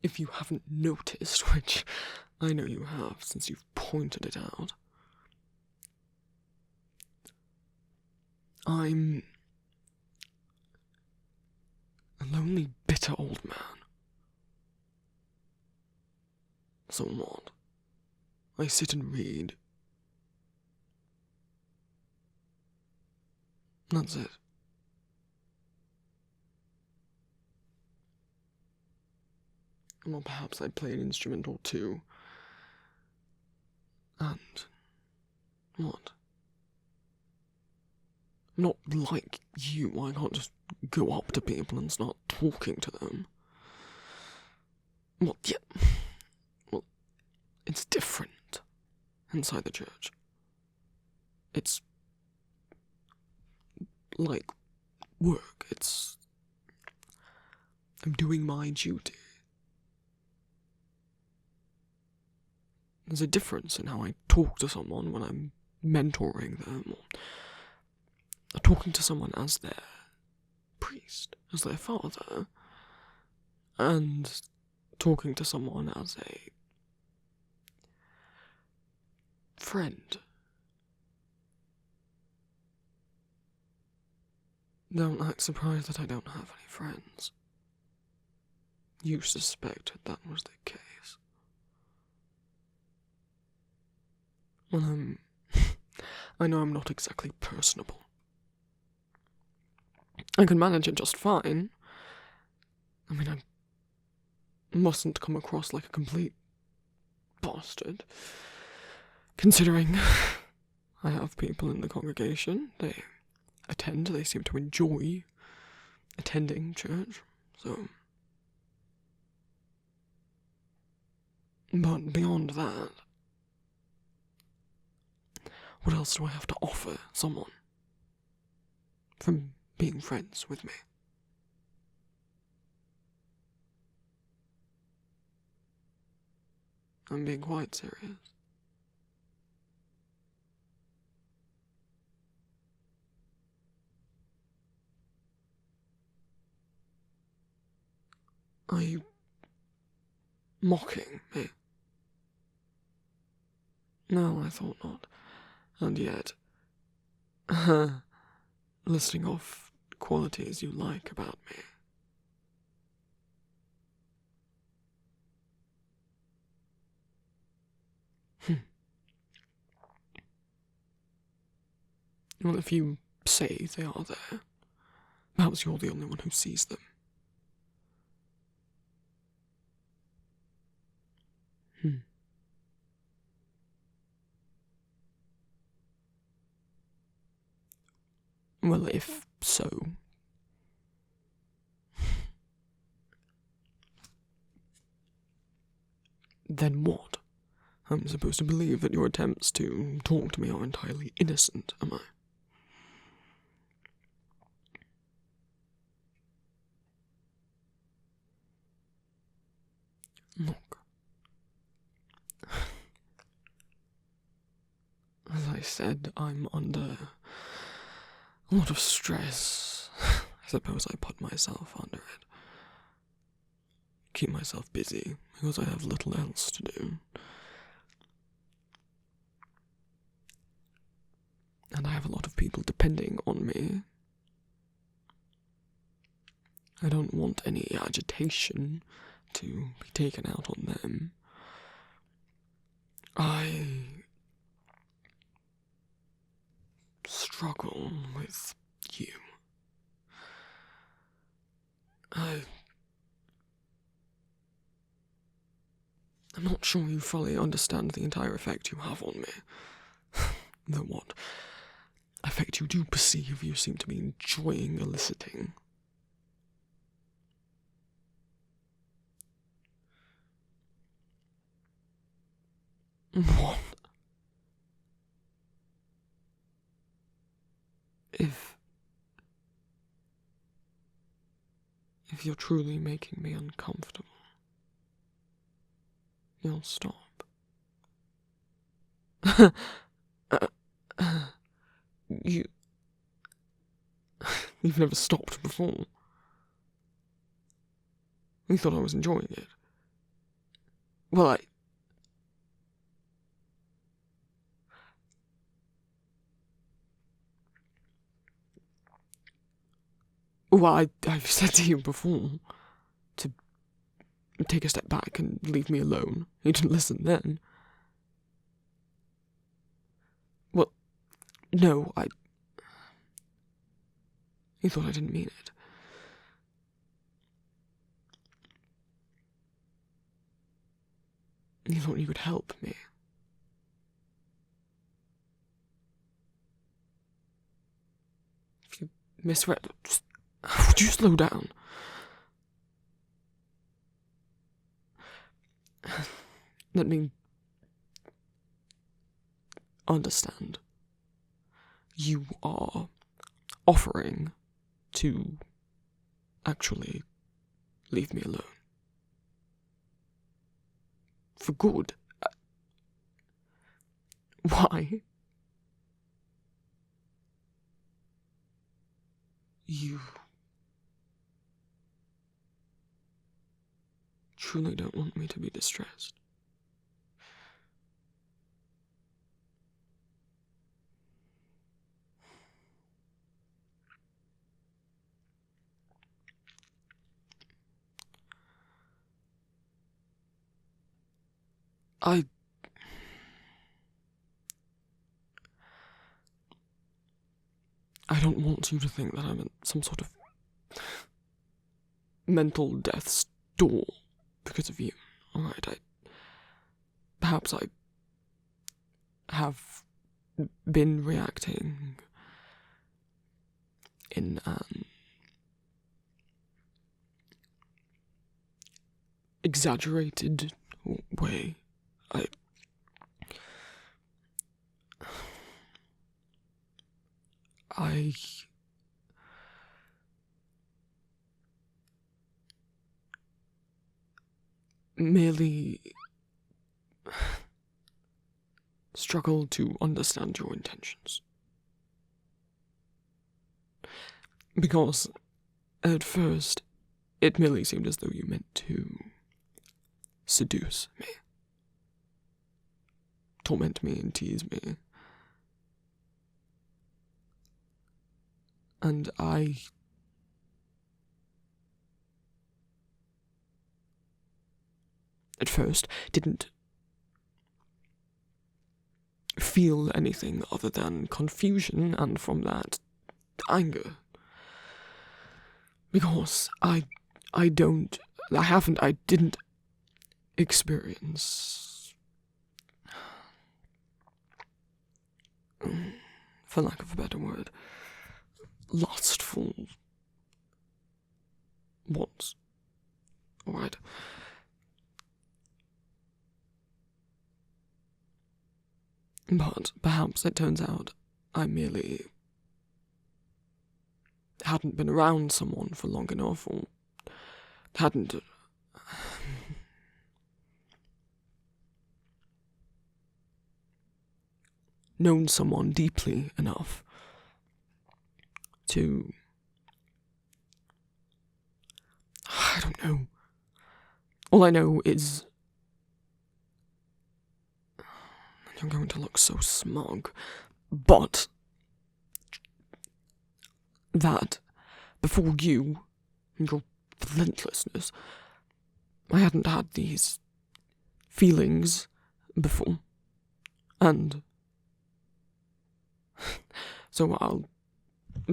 If you haven't noticed, which I know you have since you've pointed it out, I'm a lonely, bitter old man. So what? I sit and read. That's it. Well, perhaps I play an instrument or two. And what? I'm not like you. I can't just go up to people and start talking to them. Well, yeah. Well, it's different inside the church. It's like work. I'm doing my duty. There's a difference in how I talk to someone when I'm mentoring them, or talking to someone as their priest, as their father, and talking to someone as a friend. Don't act surprised that I don't have any friends. You suspected that was the case. Well, I know I'm not exactly personable. I can manage it just fine. I mean, I mustn't come across like a complete bastard. Considering I have people in the congregation, they seem to enjoy attending church, so... But beyond that, what else do I have to offer someone from being friends with me? I'm being quite serious. I Mocking me? No, I thought not. And yet, listing off qualities you like about me. Well, if you say they are there, perhaps you're the only one who sees them. Well, if so, then what? I'm supposed to believe that your attempts to talk to me are entirely innocent, am I? Look. As I said, I'm under a lot of stress. I suppose I put myself under it. Keep myself busy, because I have little else to do. And I have a lot of people depending on me. I don't want any agitation to be taken out on them. I struggle with you. I'm not sure you fully understand the entire effect you have on me. Though what effect you do perceive, you seem to be enjoying eliciting. What? If you're truly making me uncomfortable, you'll stop. You've never stopped before. You thought I was enjoying it. Well, I've said to you before to take a step back and leave me alone. You didn't listen then. Well, no, You thought I didn't mean it. You thought you could help me. If you misread... Would you slow down? Let me understand. You are offering to actually leave me alone. For good. Why? You truly don't want me to be distressed. I don't want you to think that I'm in some sort of mental death's door because of you. Alright, perhaps I have been reacting in an exaggerated way. I merely struggle to understand your intentions. Because, at first, it merely seemed as though you meant to seduce me, torment me and tease me. And I at first didn't feel anything other than confusion, and from that, anger. Because I didn't experience, for lack of a better word, lustful wants. Alright. But perhaps it turns out I merely hadn't been around someone for long enough, or hadn't known someone deeply enough to, I don't know. All I know is, you're going to look so smug, but that before you and your relentlessness, I hadn't had these feelings before. And so I'll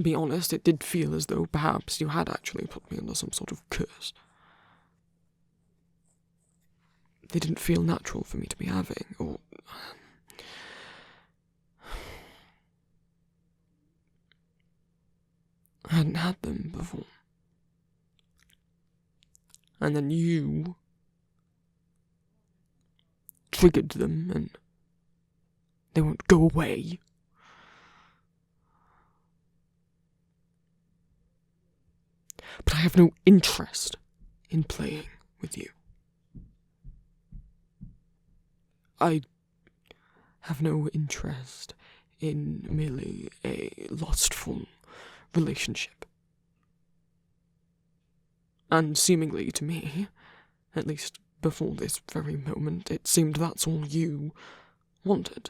be honest, it did feel as though perhaps you had actually put me under some sort of curse. They didn't feel natural for me to be having, or I hadn't had them before. And then you triggered them, and they won't go away. But I have no interest in playing with you. I have no interest in merely a lustful relationship. And seemingly to me, at least before this very moment, it seemed that's all you wanted.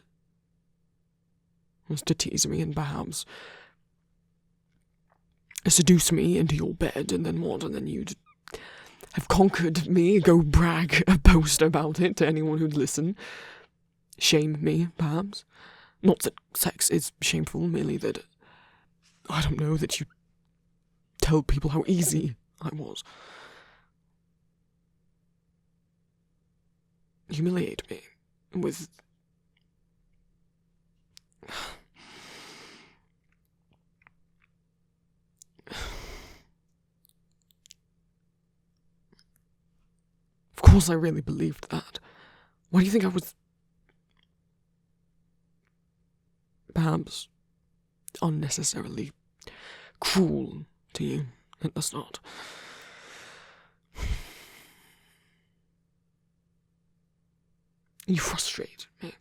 Was to tease me and perhaps seduce me into your bed, and then what? And then you'd have conquered me, go brag, boast about it to anyone who'd listen. Shame me, perhaps. Not that sex is shameful, merely that, I don't know, that you tell people how easy I was. Humiliate me with... Of course I really believed that. Why do you think I was... perhaps unnecessarily cruel to you at the start? You frustrate me.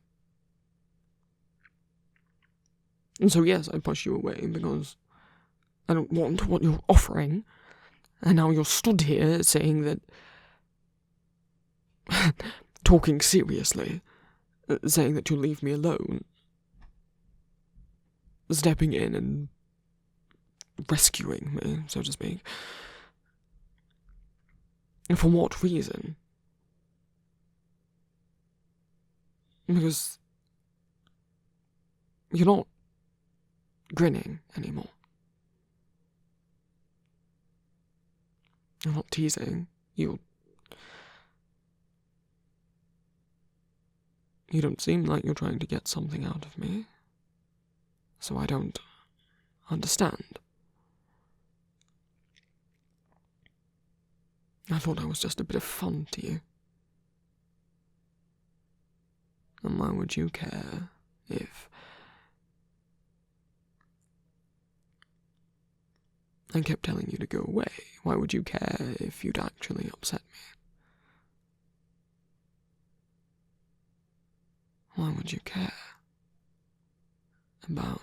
And so yes, I push you away because I don't want what you're offering, and now you're stood here saying that... talking seriously, saying that you'll leave me alone, stepping in and rescuing me, so to speak. And for what reason? Because you're not grinning anymore. You're not teasing. You don't seem like you're trying to get something out of me. So I don't understand. I thought I was just a bit of fun to you. And why would you care if I kept telling you to go away? Why would you care if you'd actually upset me? Why would you care about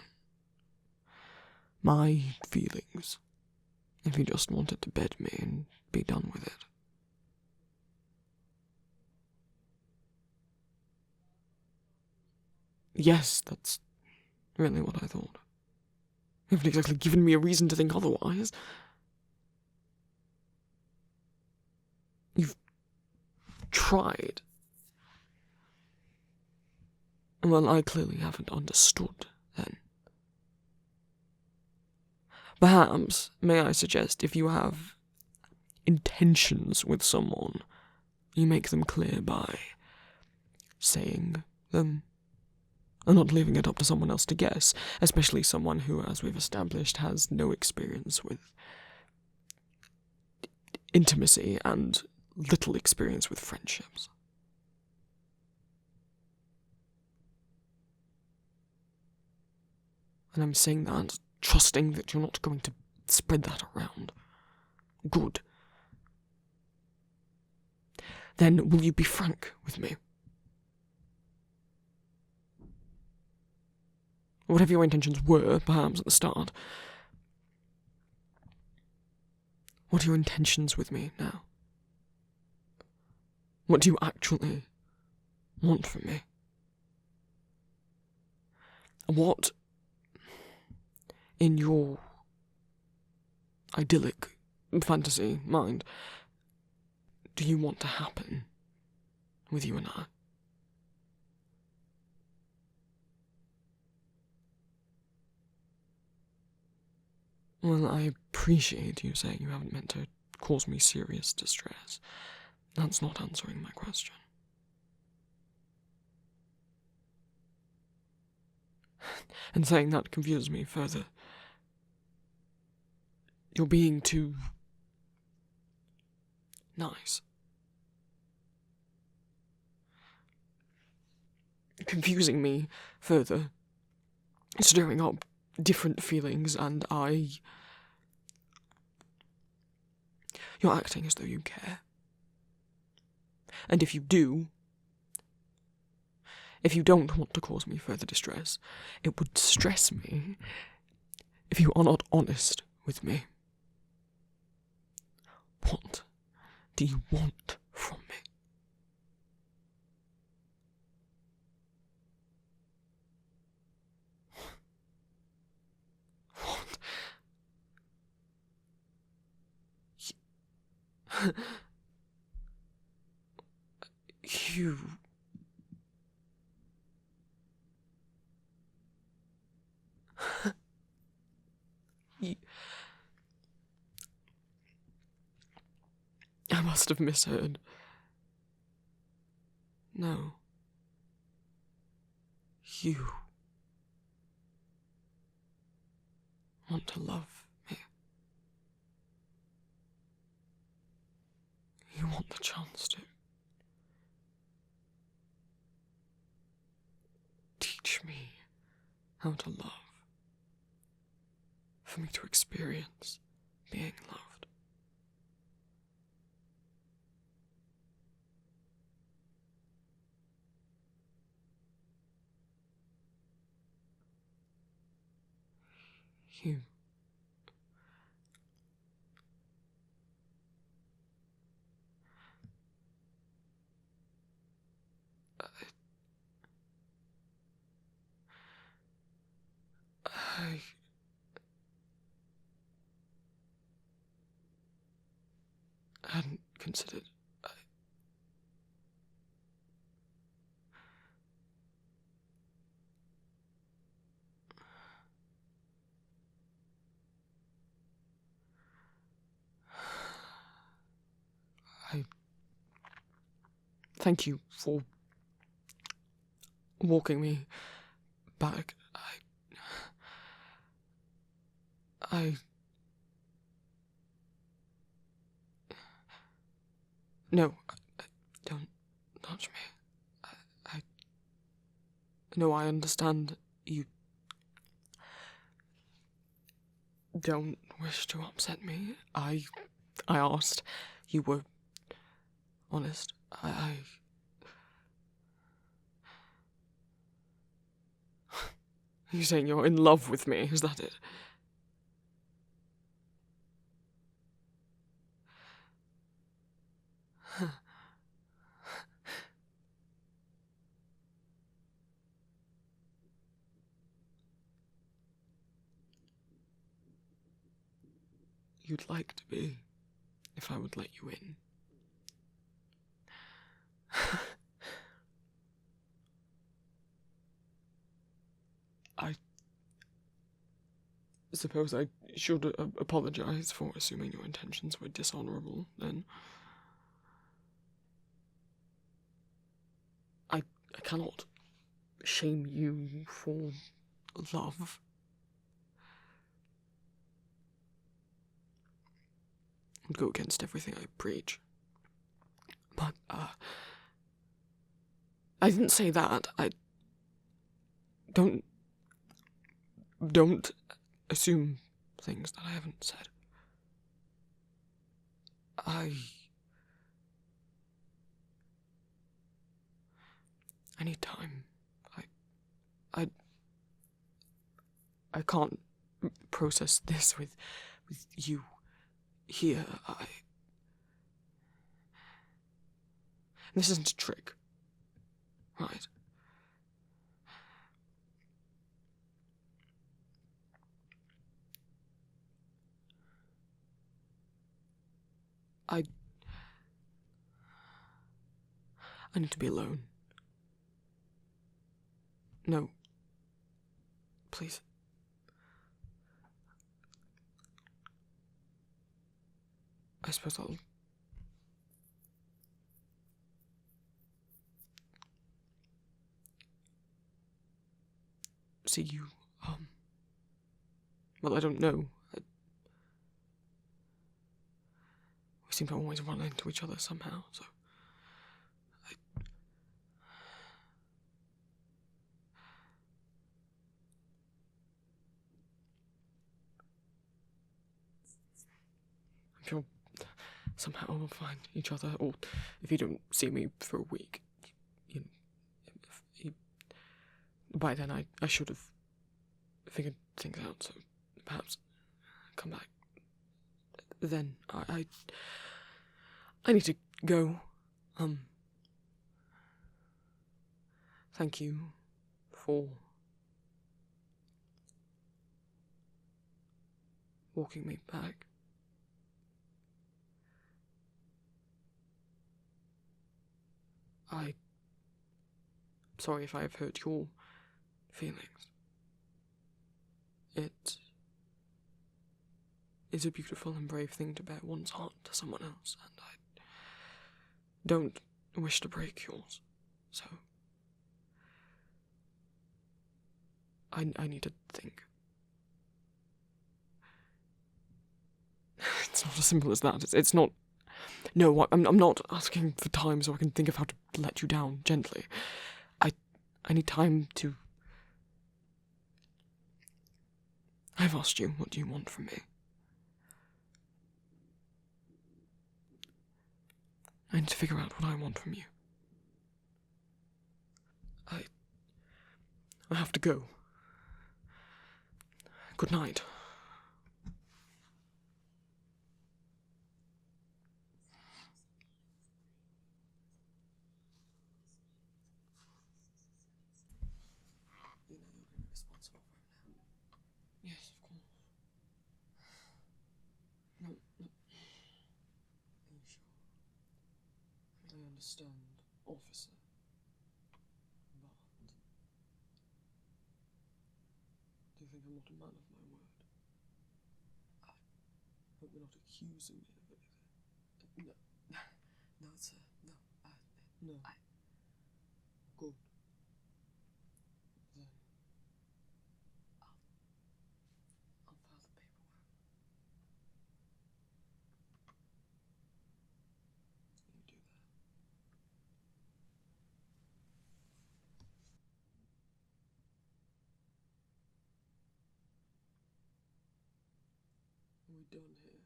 my feelings if you just wanted to bed me and be done with it? Yes, that's really what I thought. You haven't exactly given me a reason to think otherwise. You've tried. Well, I clearly haven't understood, then. Perhaps, may I suggest, if you have intentions with someone, you make them clear by saying them, and not leaving it up to someone else to guess, especially someone who, as we've established, has no experience with intimacy and little experience with friendships. And I'm saying that, trusting that you're not going to spread that around. Good. Then will you be frank with me? Whatever your intentions were, perhaps, at the start. What are your intentions with me now? What do you actually want from me? What, in your idyllic fantasy mind, do you want to happen with you and I? Well, I appreciate you saying you haven't meant to cause me serious distress. That's not answering my question. And saying that confuses me further. You're being too nice. Confusing me further, stirring up different feelings, and you're acting as though you care. And if you do, if you don't want to cause me further distress, it would stress me if you are not honest with me. What do you want from me? What? You... I must have misheard. No. You want to love me. You want the chance to teach me how to love. For me to experience being loved. You... I hadn't considered. I thank you for walking me back. No, don't touch me. No, I understand you don't wish to upset me. I asked. You were honest. You're saying you're in love with me, is that it? you'd like to be if I would let you in. I suppose I should apologize for assuming your intentions were dishonorable, then. I cannot shame you for love. It would go against everything I preach. But, I didn't say that. Don't assume things that I haven't said. I need time. I can't process this with you here. This isn't a trick, right? I need to be alone. No. Please. I suppose I'll... see you, well, I don't know. We seem to always run into each other somehow, so... I'm sure somehow we'll find each other, or if you don't see me for a week, by then I should have figured things out, so perhaps come back. Then I need to go. Thank you for walking me back. I'm sorry if I have hurt your feelings. It is a beautiful and brave thing to bear one's heart to someone else, and I don't wish to break yours, so I need to think. It's not as simple as that. It's not... No, I'm not asking for time so I can think of how to let you down gently. I need time to... I've asked you, what do you want from me? I need to figure out what I want from you. I have to go. Good night. Yes, of course. No. Are you sure? I understand, officer. But... do you think I'm not a man of my word? I hope you're not accusing me of anything. No. No, sir. No. No. Good. Then... I'll file the paperwork. You do that. Are we done here?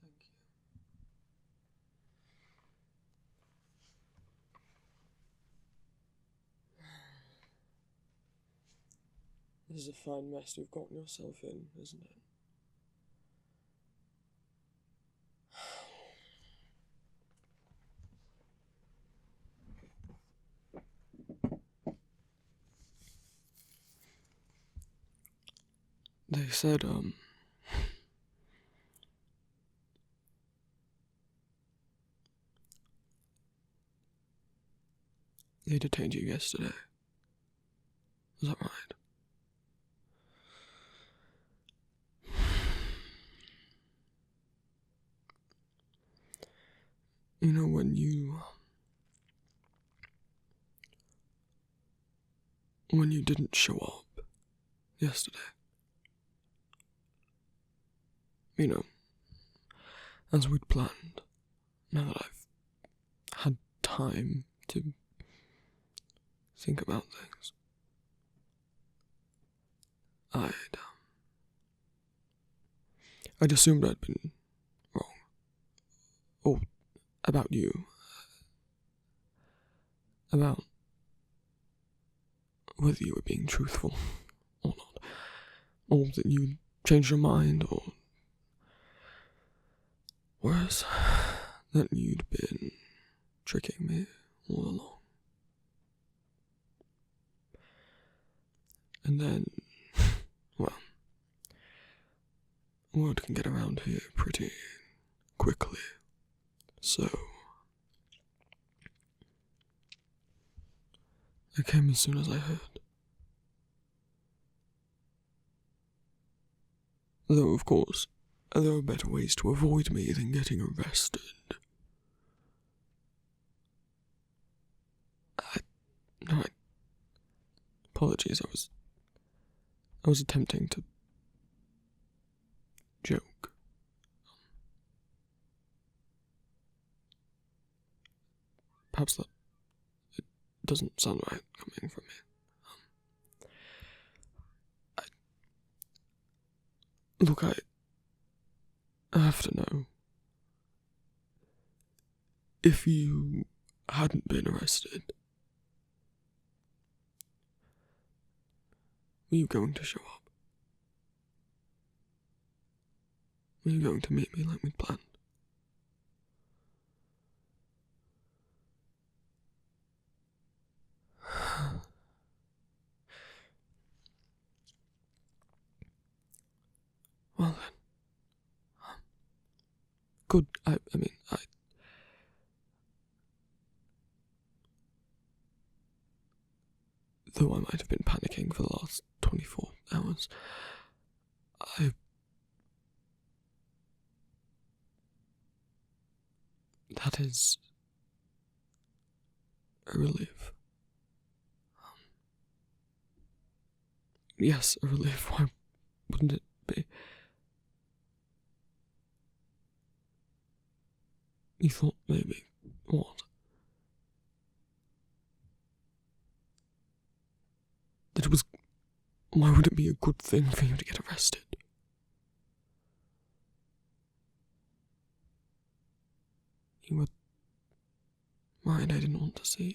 Thank you. This is a fine mess you've gotten yourself in, isn't it? they said, they detained you yesterday. Is that right? You know, when you didn't show up yesterday, you know, as we'd planned, now that I've had time to think about things, I'd assumed I'd been wrong. Or about you. About whether you were being truthful or not. Or that you'd changed your mind, or worse, that you'd been tricking me all along. And then, well, word can get around here pretty quickly, so I came as soon as I heard. Though, of course, there are better ways to avoid me than getting arrested. Apologies, I was attempting to joke. Perhaps that it doesn't sound right coming from me. Look, I have to know. If you hadn't been arrested, were you going to show up? Were you going to meet me like we'd planned? Well then. Good, though I might have been panicking for the last 24 hours, that is a relief. Yes, a relief, why wouldn't it be? You thought maybe, what? That it was, why would it be a good thing for you to get arrested? You were worried I didn't want to see you.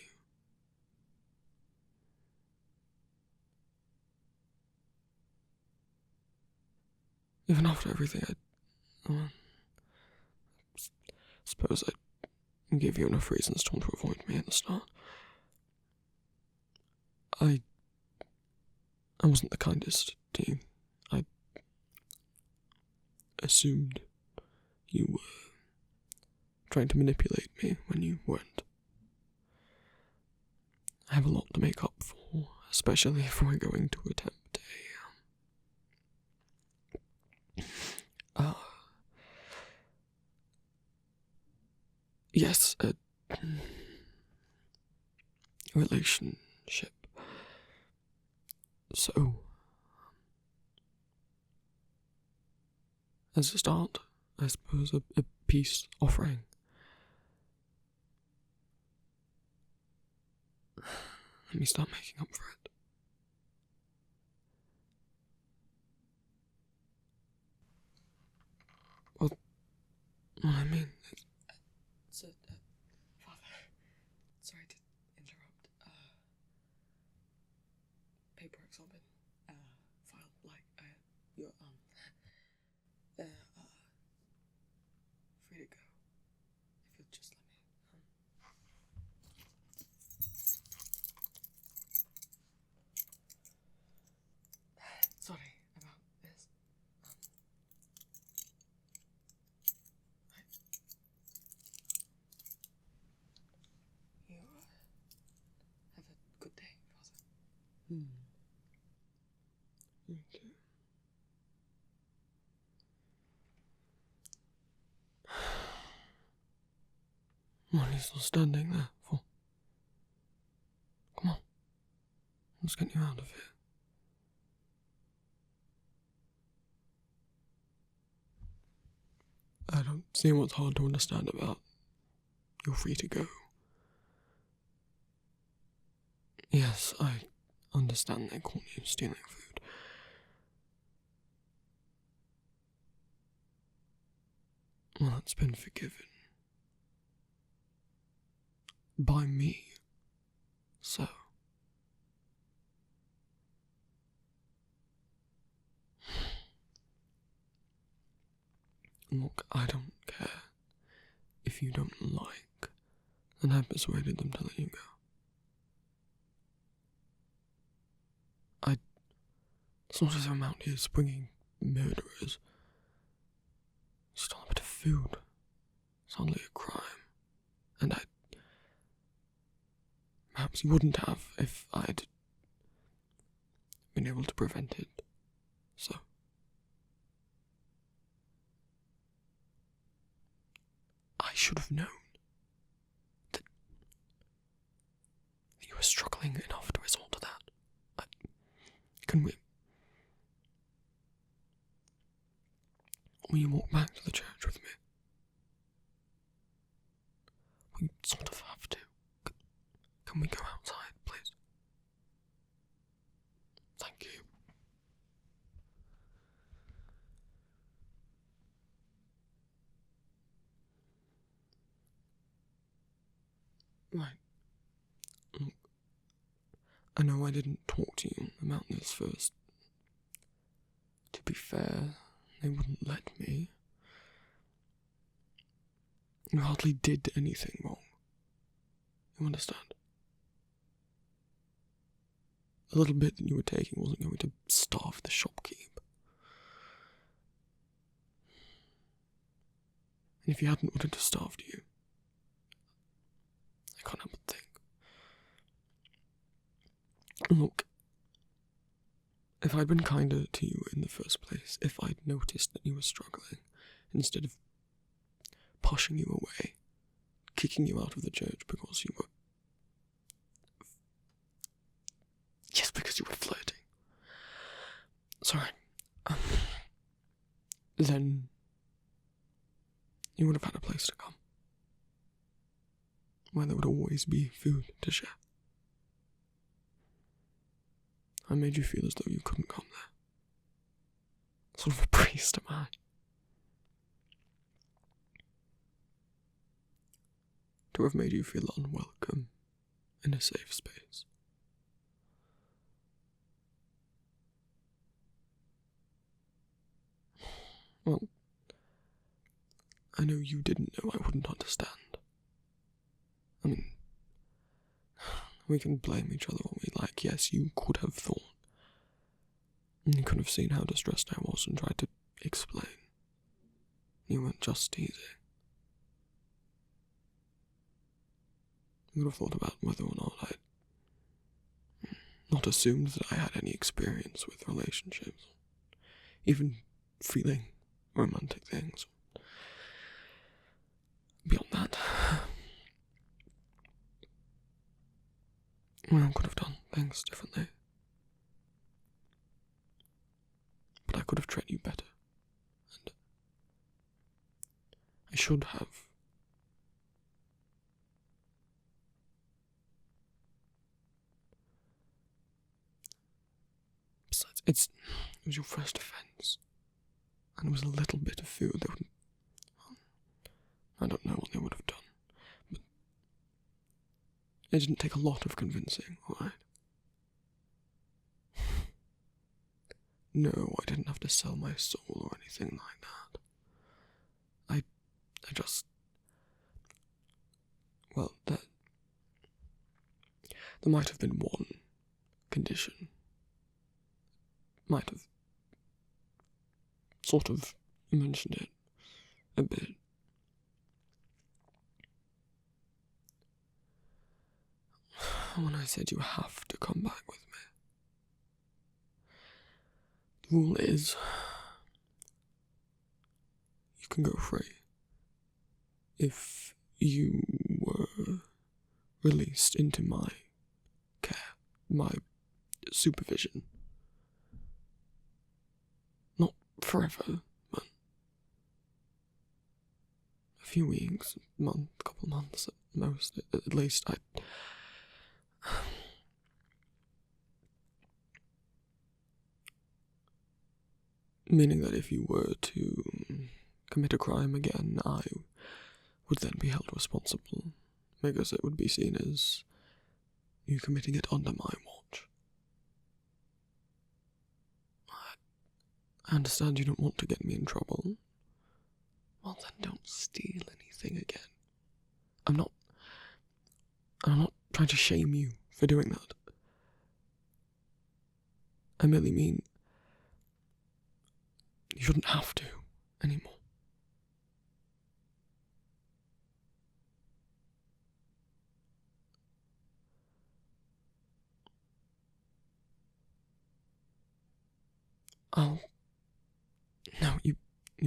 Even after everything, suppose I gave you enough reasons to want to avoid me at the start. I wasn't the kindest to you. I assumed you were trying to manipulate me when you weren't. I have a lot to make up for, especially if we're going to attempt yes, a relationship. So, as a start, I suppose a peace offering. Let me start making up for it. Well, I mean, So, Father, sorry to interrupt. Paperwork's all been, filed, like, you're, they're, free to go. If you'll just let me, Sorry about this. Okay. What are you still standing there for? Come on. Let's get you out of here. I don't see what's hard to understand about. You're free to go. Yes, I understand they caught you stealing food. Well, it's been forgiven. By me. So. Look, I don't care. If you don't like, then I persuaded them to let you go. It's not as if I'm out here springing murderers. Stole a bit of food. It's hardly a crime. And perhaps you wouldn't have if I'd been able to prevent it. So. I should have known that you were struggling enough to resort to that. Can we... Will you walk back to the church with me? We sort of have to. Can we go outside, please? Thank you. Right. Look, I know I didn't talk to you about this first. To be fair, they wouldn't let me. You hardly did anything wrong. You understand? The little bit that you were taking wasn't going to starve the shopkeep. And if you hadn't, would it have starved you? I can't help but think. Look, if I'd been kinder to you in the first place, if I'd noticed that you were struggling, instead of pushing you away, kicking you out of the church because you were... Just because you were flirting. Sorry. Then you would have had a place to come, where there would always be food to share. I made you feel as though you couldn't come there. Sort of a priest am I. To have made you feel unwelcome in a safe space. Well, I know you didn't know I wouldn't understand. I mean, we can blame each other all we like. Yes, you could have thought. You could have seen how distressed I was and tried to explain. You weren't just teasing. You would have thought about whether or not I'd not assumed that I had any experience with relationships, even feeling romantic things. Beyond that, I could have done things differently. But I could have treated you better. And I should have. Besides, it was your first offence. And it was a little bit of food. They wouldn't... I don't know what they would have done. But it didn't take a lot of convincing, alright? No, I didn't have to sell my soul or anything like that. I just... Well, there might have been one condition. Might have sort of mentioned it a bit. When I said you have to come back with me. rule is, you can go free if you were released into my care, my supervision. Not forever, but a few weeks, a month, a couple months at most, at least. Meaning that if you were to commit a crime again, I would then be held responsible, because it would be seen as you committing it under my watch. I understand you don't want to get me in trouble. Well then, don't steal anything again. I'm not trying to shame you for doing that. I merely mean you shouldn't have to anymore. No, you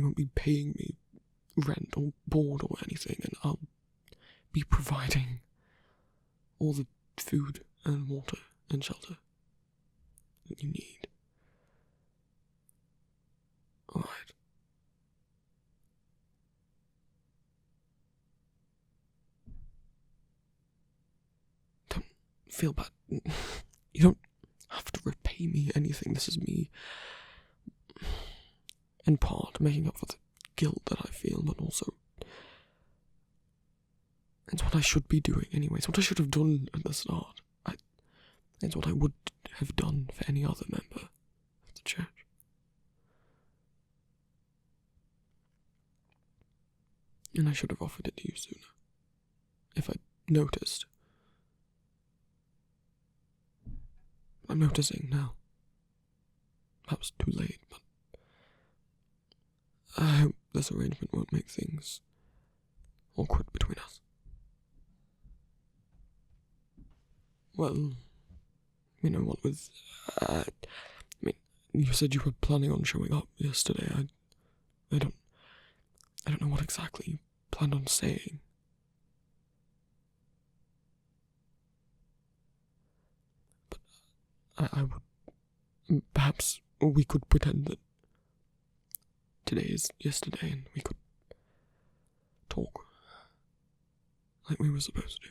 won't be paying me rent or board or anything, and I'll be providing all the food and water and shelter that you need. Alright. Don't feel bad. You don't have to repay me anything. This is me, in part, making up for the guilt that I feel, but also it's what I should be doing anyway. It's what I should have done at the start. It's what I would have done for any other member of the church. And I should have offered it to you sooner, if I'd noticed. I'm noticing now. Perhaps too late, but I hope this arrangement won't make things awkward between us. Well, you know what with, you said you were planning on showing up yesterday. I don't know what exactly you planned on saying. But I would, perhaps we could pretend that today is yesterday and we could talk like we were supposed to.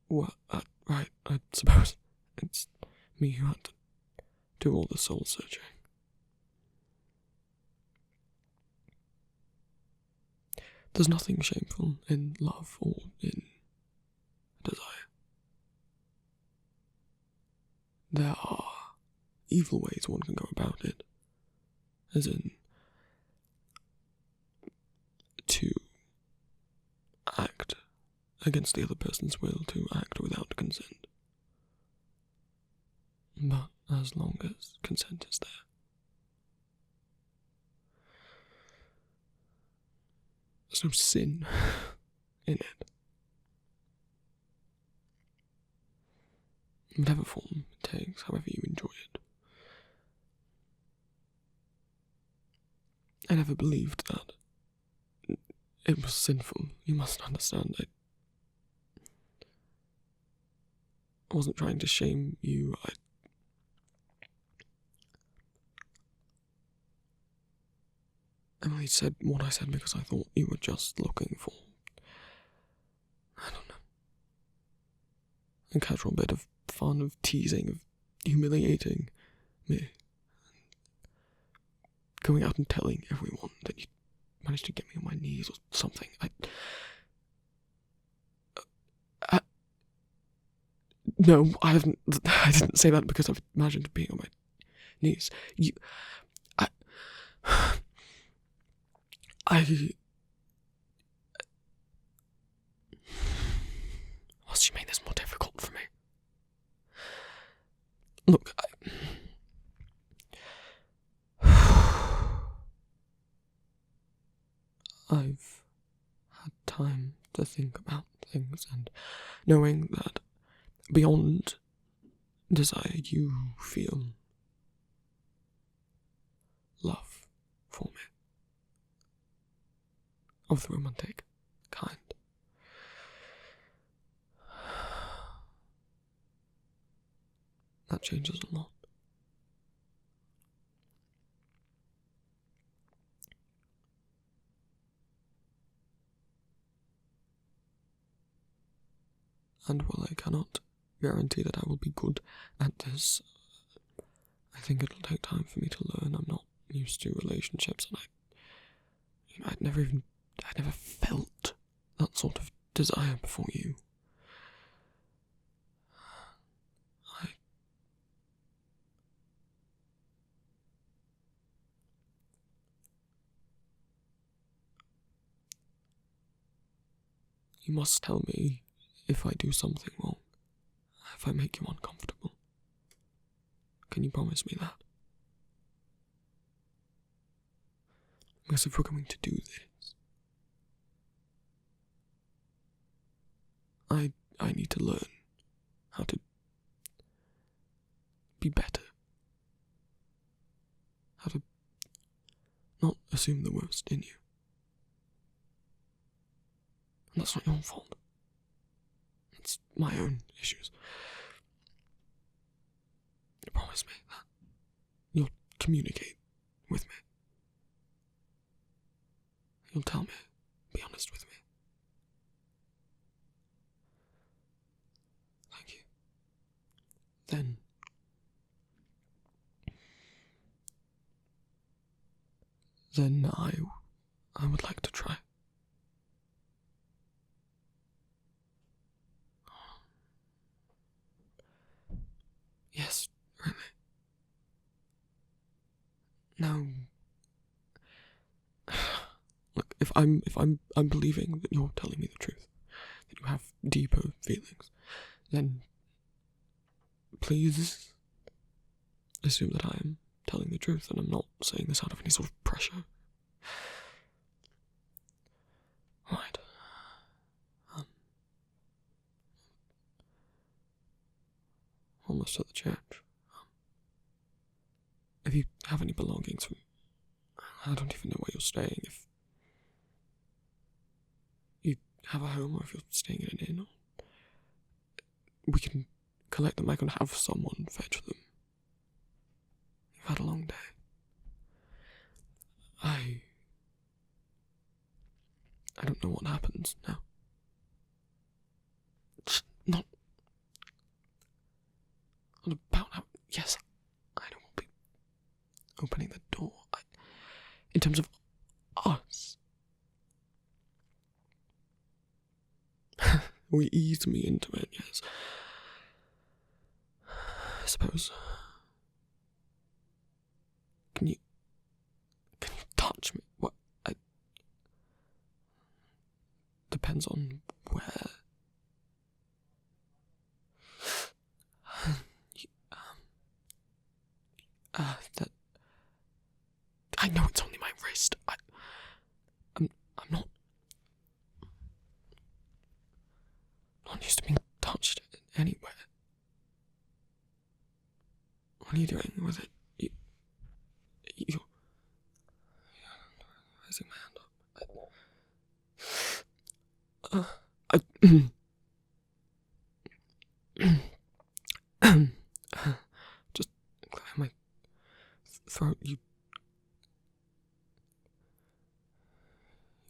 Well, right, I suppose it's me who had to do all the soul searching. There's nothing shameful in love or in desire. There are evil ways one can go about it, as in to act against the other person's will, to act without consent. But as long as consent is there. There's no sin in it. Whatever form it takes, however you enjoy it. I never believed that it was sinful. You must understand. I wasn't trying to shame you. I only said what I said because I thought you were just looking for, I don't know, a casual bit of fun, of teasing, of humiliating me. Going out and telling everyone that you managed to get me on my knees or something. No, I didn't say that because I've imagined being on my knees. Must you make this more difficult for me? Look, I've had time to think about things, and knowing that beyond desire you feel love for me, of the romantic kind. That changes a lot. And while I cannot guarantee that I will be good at this, I think it'll take time for me to learn. I'm not used to relationships, and I'd never felt that sort of desire before you. You must tell me if I do something wrong, if I make you uncomfortable. Can you promise me that? Because if we're going to do this, I need to learn how to be better. How to not assume the worst in you. And that's not your fault. It's my own issues. Promise me that you'll communicate with me. You'll tell me, be honest with me. Thank you. Then I would like to try. Yes, really. Now, look, if I'm believing that you're telling me the truth, that you have deeper feelings, then please assume that I am telling the truth, and I'm not saying this out of any sort of pressure. Right. Almost at the church. If you have any belongings, I don't even know where you're staying. If you have a home, or if you're staying in an inn, or we can collect them. I can have someone fetch them. You've had a long day. I don't know what happens now. It's not about how. Yes, I know we'll be opening the door. In terms of us, we eased me into it. Yes, I suppose. Can you touch me? What? Depends on where. That. I know it's only my wrist. I'm not used to being touched anywhere. What are you doing with it? You're raising my hand up. Just clear my throat. You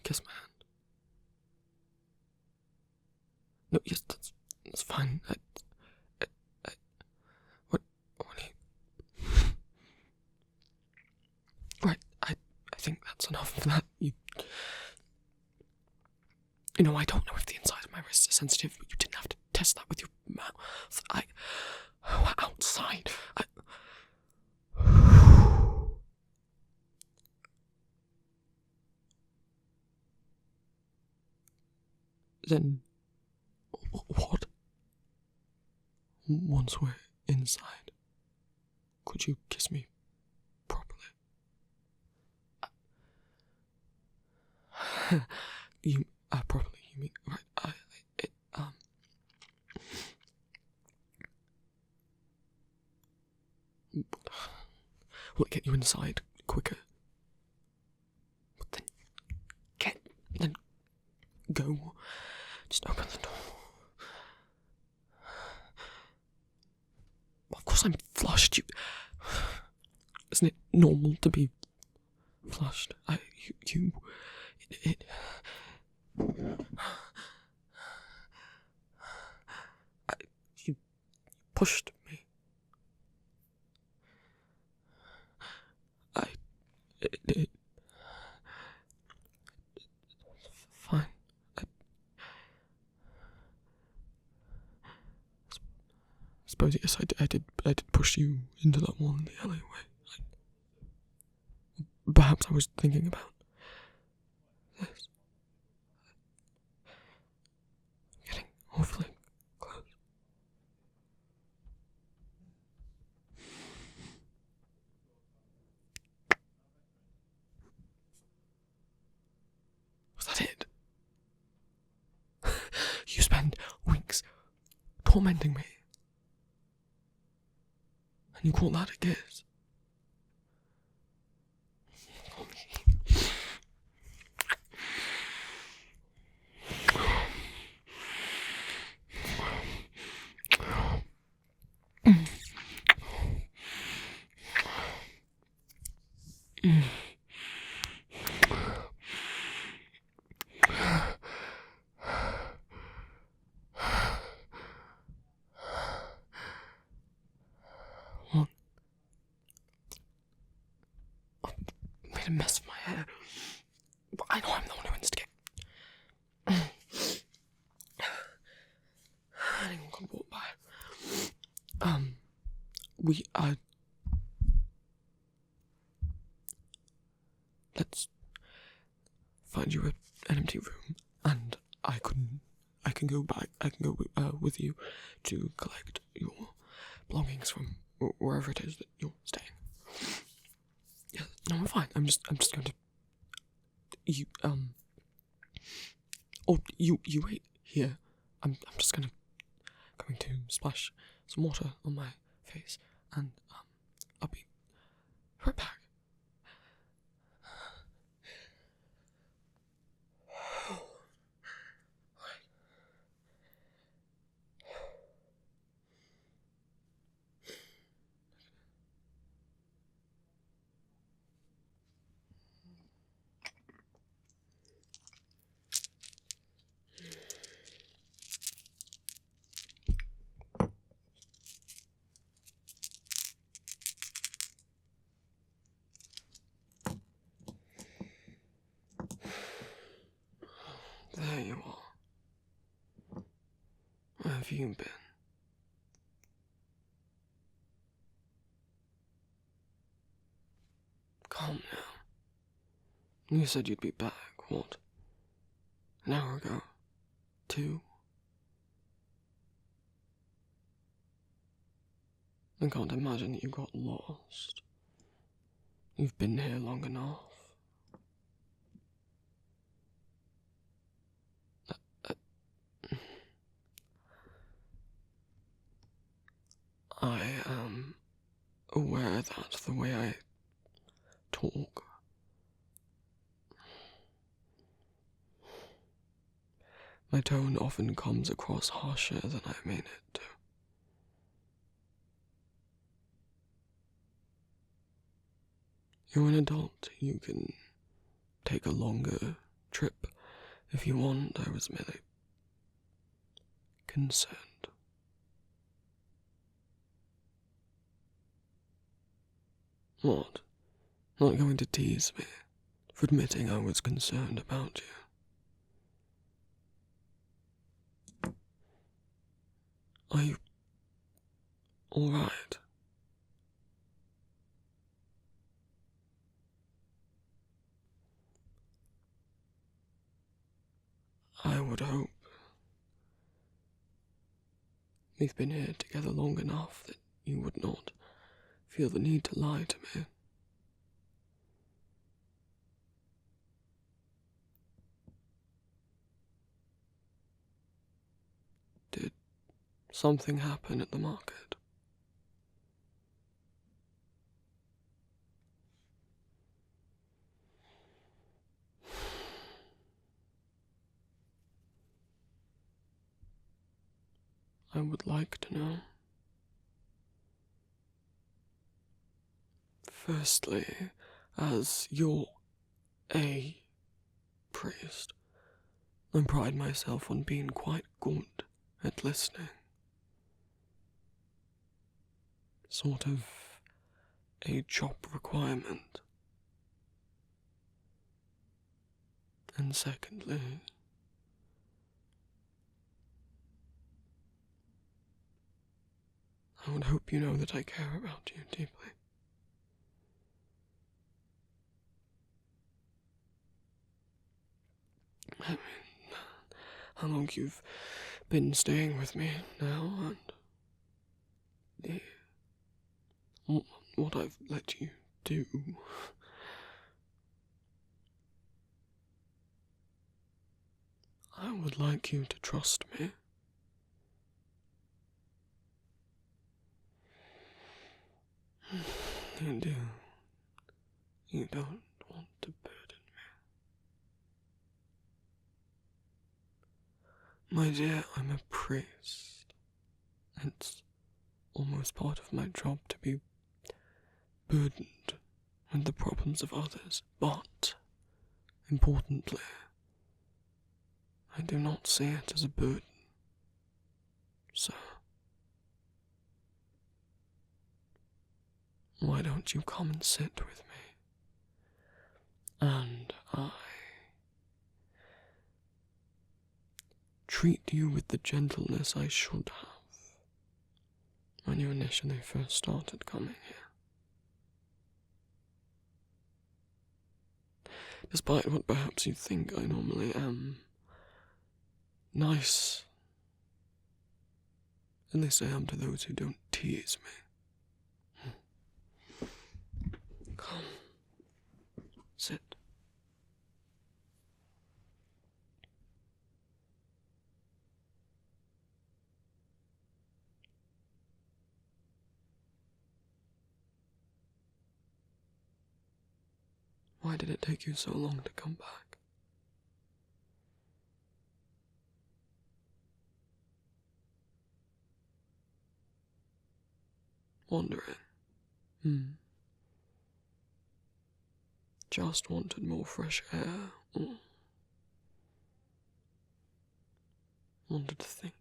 kiss my hand. No, yes, that's fine. What are you? Right, I think that's enough of that. You know, I don't know if the inside of my wrist is sensitive, but you didn't have to test that with your mouth. We're outside. Then, what? Once we're inside, could you kiss me properly? You, properly, you mean, right, Will it get you inside quicker? Then go. Just open the door. Of course I'm flushed. Isn't it normal to be flushed? You pushed me. Fine. Suppose yes, I did push you into that wall in the alleyway. Perhaps I was thinking about this. Getting awfully close. Was that it? You spend weeks tormenting me. And you call that a kiss? What? I made a mess of my hair. But I know I'm the one who instigated. Anyone can walk by. Let's find you an empty room, and I can go back. I can go with you to collect your belongings from wherever it is that you're staying. Yeah, no, I'm fine. I'm just going to. You wait here. I'm just going to splash some water on my face, and I'll be right back. There you are. Where have you been? Calm now. You said you'd be back, what? An hour ago? 2? I can't imagine that you got lost. You've been here long enough. I am aware that the way I talk, my tone often comes across harsher than I mean it to. You're an adult. You can take a longer trip if you want. I was merely concerned. What? Not going to tease me for admitting I was concerned about you? Are you alright? I would hope. We've been here together long enough that you would not feel the need to lie to me. Did something happen at the market? would like to know. Firstly, as you're a priest, I pride myself on being quite good at listening. Sort of a job requirement. And secondly, I would hope you know that I care about you deeply. I mean, how long you've been staying with me now, and what I've let you do. I would like you to trust me. You do. You don't want to burden me. My dear, I'm a priest. It's almost part of my job to be burdened with the problems of others, but, importantly, I do not see it as a burden, sir. Why don't you come and sit with me? And I treat you with the gentleness I should have when you initially first started coming here. Despite what perhaps you think I normally am, nice. At least I am to those who don't tease me. Come. Sit. Why did it take you so long to come back? Wandering. Just wanted more fresh air. Wanted to think.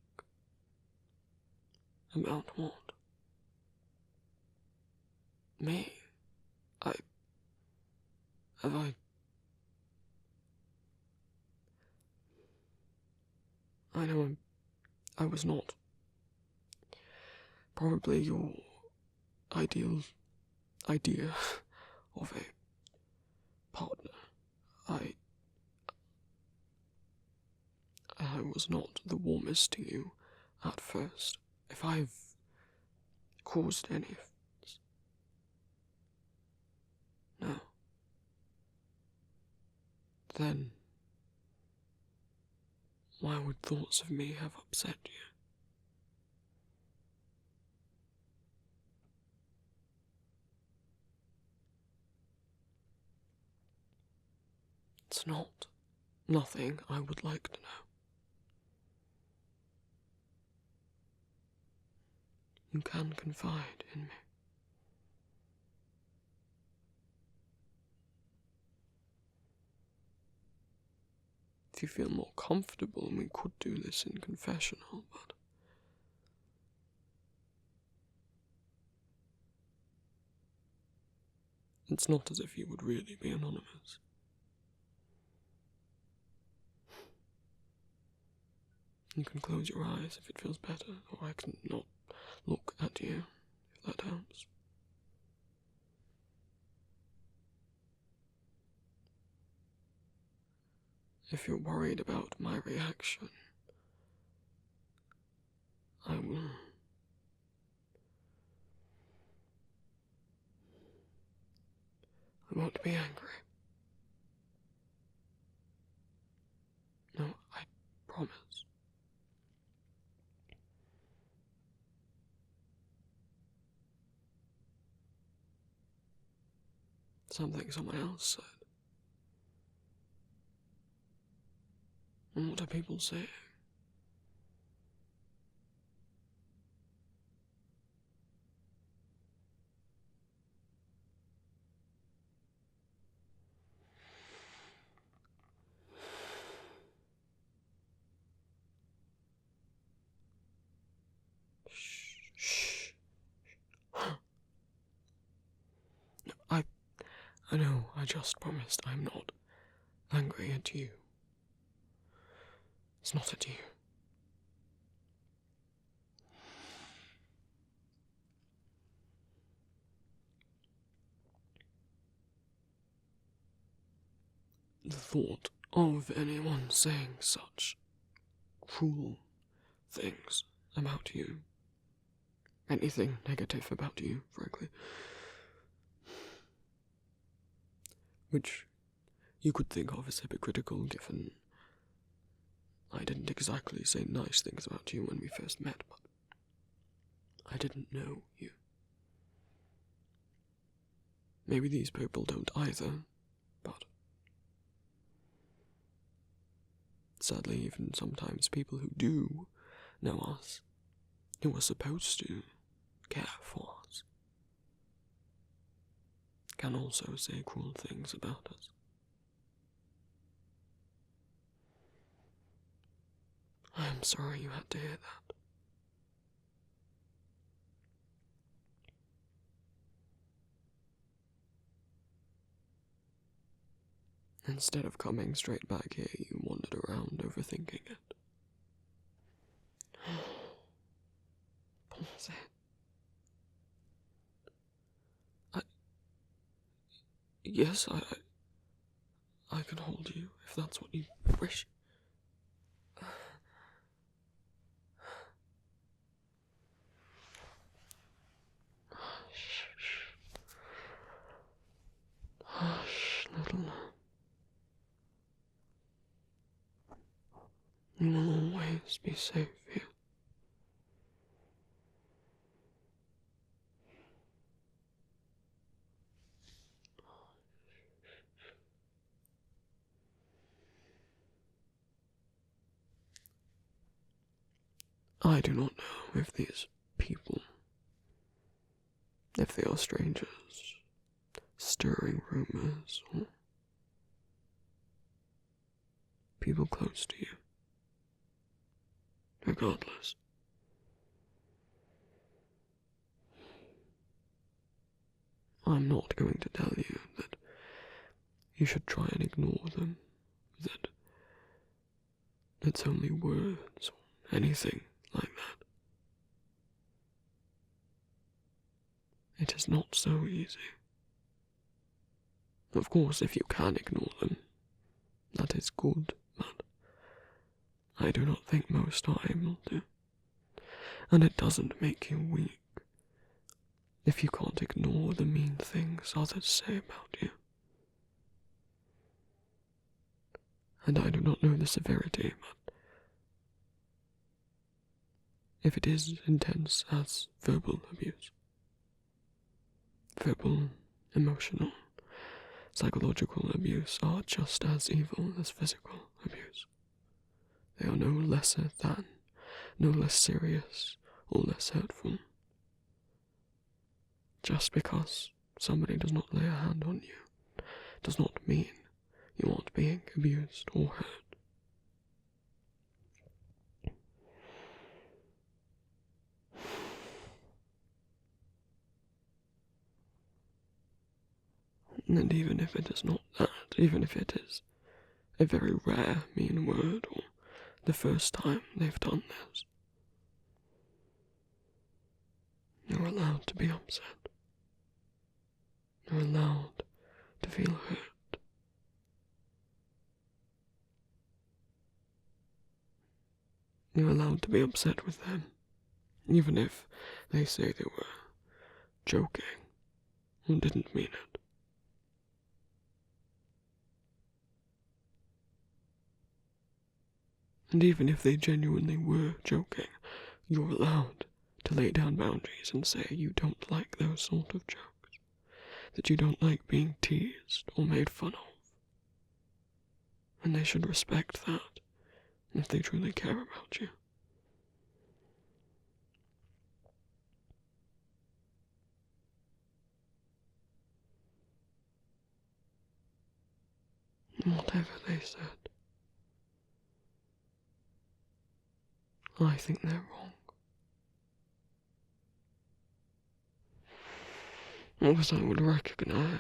About what? Me? Have I know I was not probably your ideal idea of a partner. I was not the warmest to you at first. If I've caused any offense. No. Then why would thoughts of me have upset you? It's not nothing I would like to know. You can confide in me. If you feel more comfortable, we could do this in confessional, but it's not as if you would really be anonymous. You can close your eyes if it feels better, or I can not look at you, if that helps. If you're worried about my reaction, I won't be angry. No, I promise. Something someone else said. And what are people saying? I know, I just promised I'm not angry at you. It's not at you. The thought of anyone saying such cruel things about you, anything negative about you, frankly, which you could think of as hypocritical given I didn't exactly say nice things about you when we first met, but I didn't know you. Maybe these people don't either, but sadly even sometimes people who do know us, who are supposed to care for us, can also say cruel things about us. I am sorry you had to hear that. Instead of coming straight back here, you wandered around overthinking it. What's it? Yes, I can hold you if that's what you wish. Hush, little lamb. You will always be safe here. I do not know if these people, if they are strangers, stirring rumors, or people close to you. Regardless, I'm not going to tell you that you should try and ignore them, that it's only words or anything like that. It is not so easy. Of course, if you can ignore them, that is good, but I do not think most are able to. And it doesn't make you weak if you can't ignore the mean things others say about you. And I do not know the severity, but if it is intense as verbal abuse, verbal, emotional, psychological abuse are just as evil as physical abuse. They are no lesser than, no less serious or less hurtful. Just because somebody does not lay a hand on you does not mean you aren't being abused or hurt. And even if it is not that, even if it is a very rare mean word or the first time they've done this, you're allowed to be upset. You're allowed to feel hurt. You're allowed to be upset with them, even if they say they were joking and didn't mean it. And even if they genuinely were joking, you're allowed to lay down boundaries and say you don't like those sort of jokes, that you don't like being teased or made fun of. And they should respect that if they truly care about you. Whatever they said, I think they're wrong. Because I would recognize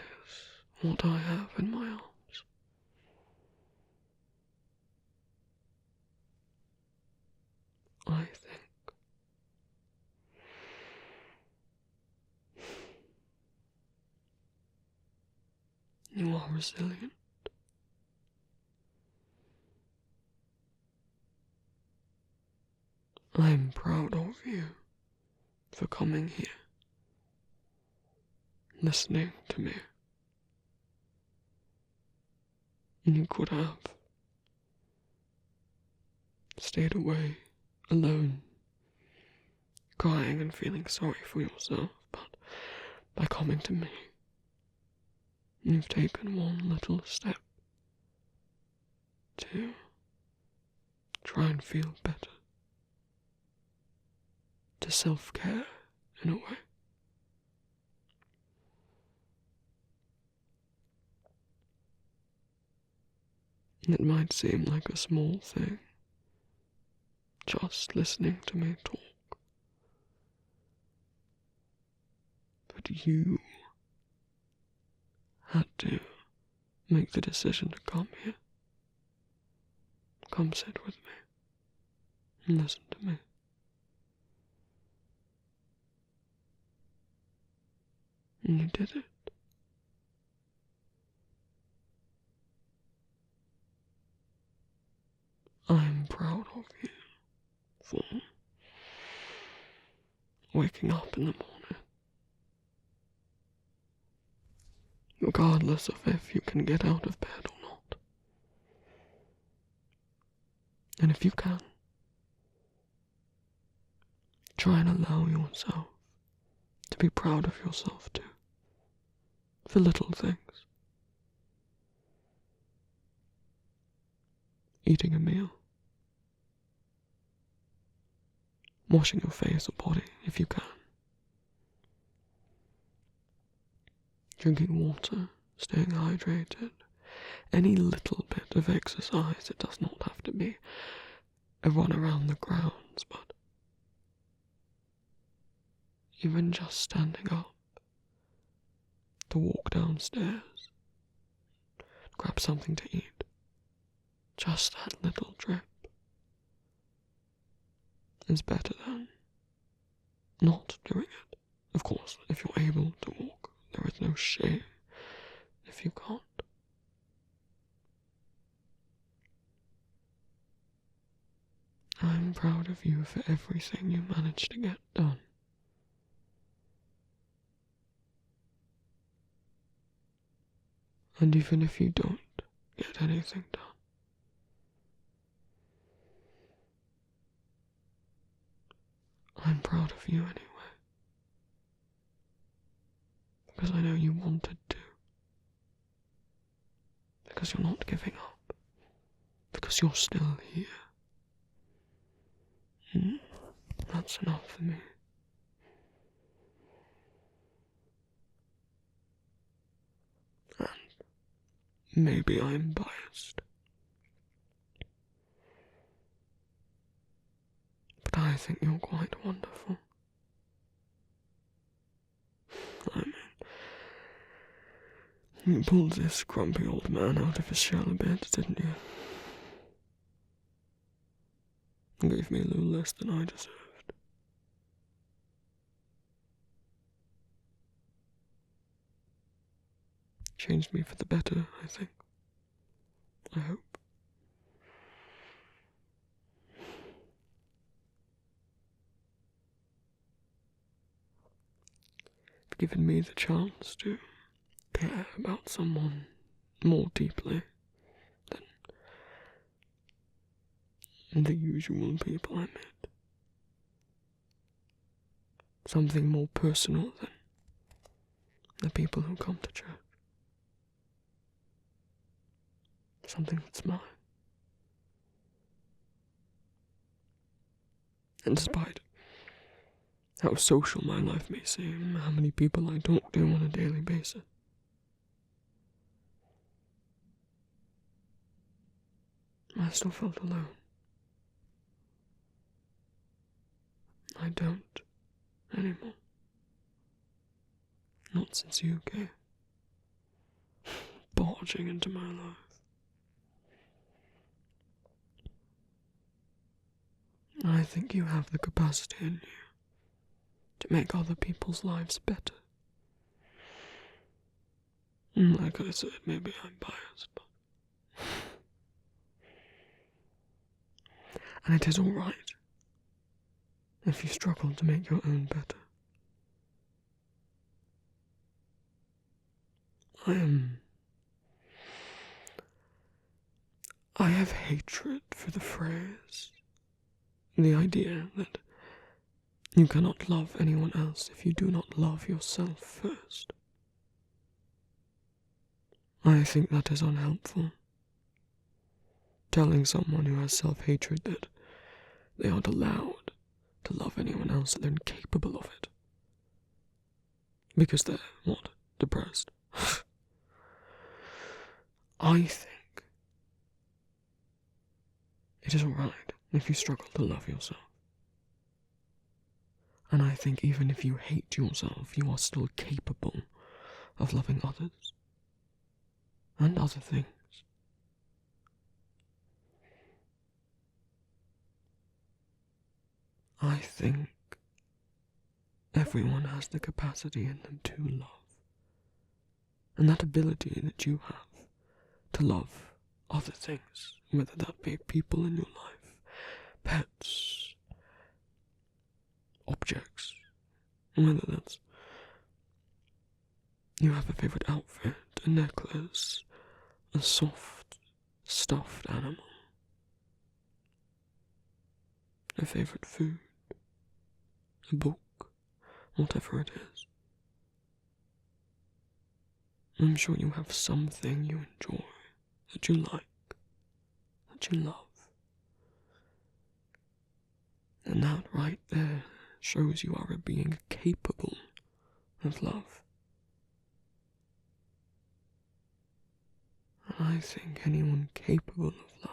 what I have in my arms. I think you are resilient. I'm proud of you for coming here, listening to me. You could have stayed away, alone, crying and feeling sorry for yourself, but by coming to me, you've taken one little step to try and feel better, to self-care in a way. It might seem like a small thing, just listening to me talk, but you had to make the decision to come here. Come sit with me and listen to me. And you did it. I am proud of you for waking up in the morning, regardless of if you can get out of bed or not. And if you can, try and allow yourself to be proud of yourself too, for little things. Eating a meal, washing your face or body if you can, drinking water, staying hydrated, any little bit of exercise. It does not have to be a run around the grounds, but even just standing up, to walk downstairs, grab something to eat. Just that little trip is better than not doing it. Of course, if you're able to walk, there is no shame if you can't. I'm proud of you for everything you managed to get done. And even if you don't get anything done, I'm proud of you anyway. Because I know you wanted to. Because you're not giving up. Because you're still here. That's enough for me. And maybe I'm biased, but I think you're quite wonderful. I mean, you pulled this grumpy old man out of his shell a bit, didn't you? You gave me a little less than I deserved. Changed me for the better, I think. I hope. You've given me the chance to care about someone more deeply than the usual people I met. Something more personal than the people who come to church. Something that's mine. And despite how social my life may seem, how many people I talk to on a daily basis, I still felt alone. I don't anymore. Not since you came. barging into my life. I think you have the capacity in you to make other people's lives better. Like I said, maybe I'm biased, but... And it is alright if you struggle to make your own better. I have hatred for the phrase, the idea that you cannot love anyone else if you do not love yourself first. I think that is unhelpful. Telling someone who has self-hatred that they aren't allowed to love anyone else, that they're incapable of it. Because they're, depressed. I think it is alright if you struggle to love yourself. And I think even if you hate yourself, you are still capable of loving others. And other things. I think everyone has the capacity in them to love. And that ability that you have to love other things, whether that be people in your life, pets, objects, whether that's you have a favourite outfit, a necklace, a soft, stuffed animal, a favourite food, a book, whatever it is. I'm sure you have something you enjoy, that you like, that you love. And that right there shows you are a being capable of love. And I think anyone capable of love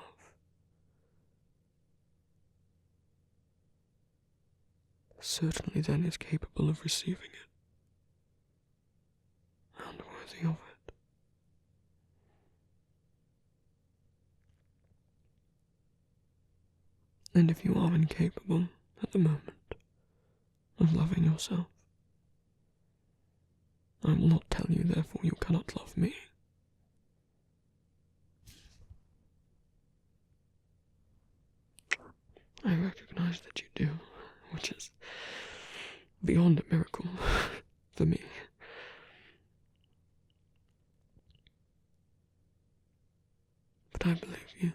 certainly then is capable of receiving it. And worthy of it. And if you are incapable at the moment of loving yourself, I will not tell you therefore you cannot love me. I recognize that you do, which is beyond a miracle for me. But I believe you.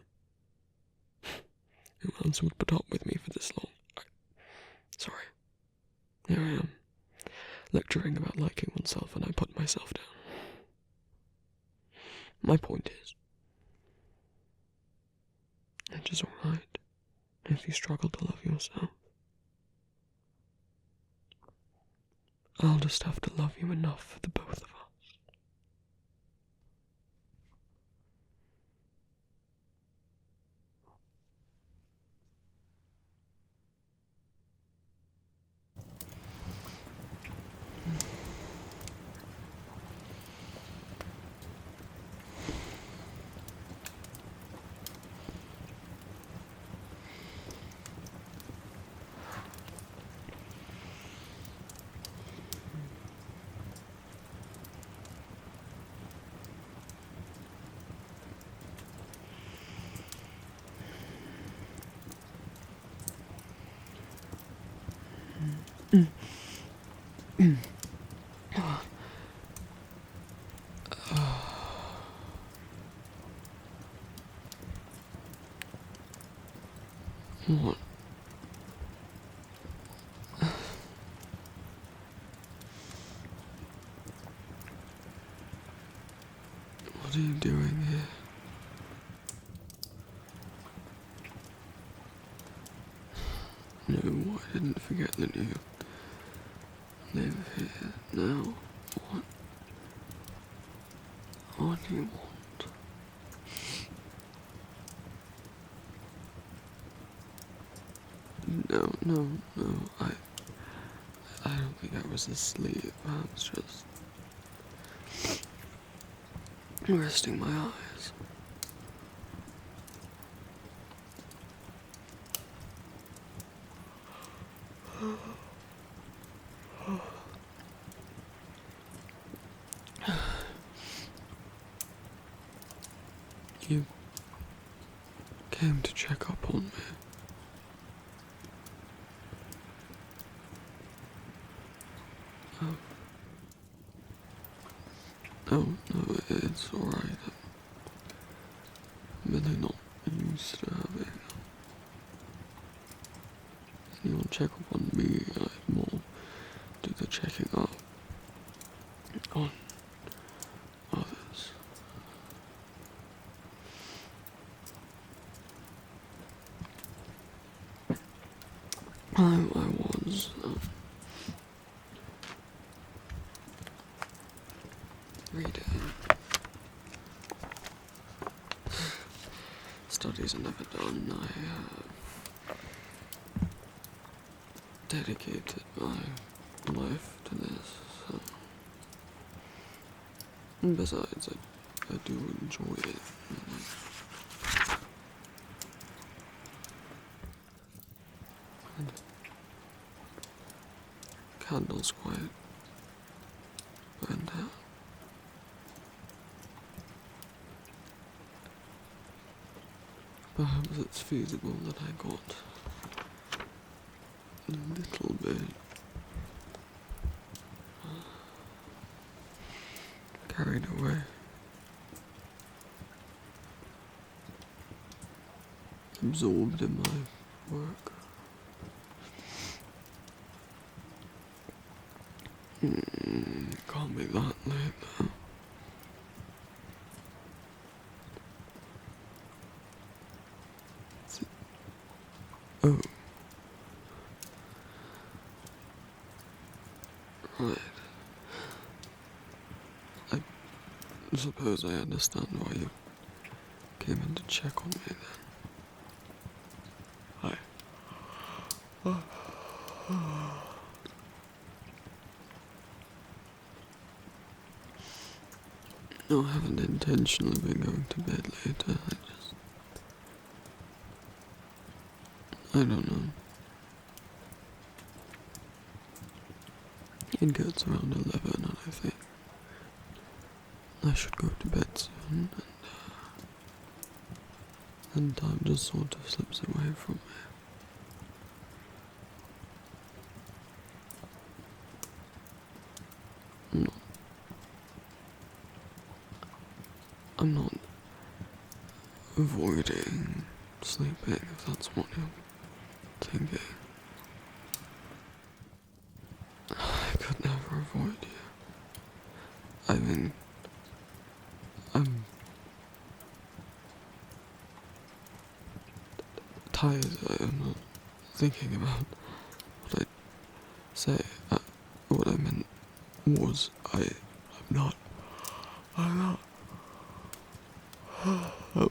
Who else would put up with me for this long? Sorry. Here I am, lecturing about liking oneself, and I put myself down. My point is, it is alright if you struggle to love yourself. I'll just have to love you enough for the both of us. What? What are you doing here? No, I didn't forget that you live here now. What do you want? No, I don't think I was asleep. I was just resting my eyes. You came to check up on me. Oh, no, it's alright. I'm really not used to having anyone check up on me. I more do the checking up on others. I was reading. Studies are never done. I have dedicated my life to this. So. And besides, I do enjoy it. And candle's quite burned out. Perhaps it's feasible that I got a little bit carried away. Absorbed in my work. Can't be that late now. Oh. Right. I suppose I understand why you came in to check on me then. Hi. No, I haven't intentionally been going to bed later. I don't know. It gets around 11 and I think I should go to bed soon, and time just sort of slips away from me. I'm not avoiding sleeping, if that's what you're thinking. I could never avoid you. I mean, I'm tired. I'm not thinking about what I say. What I meant was I'm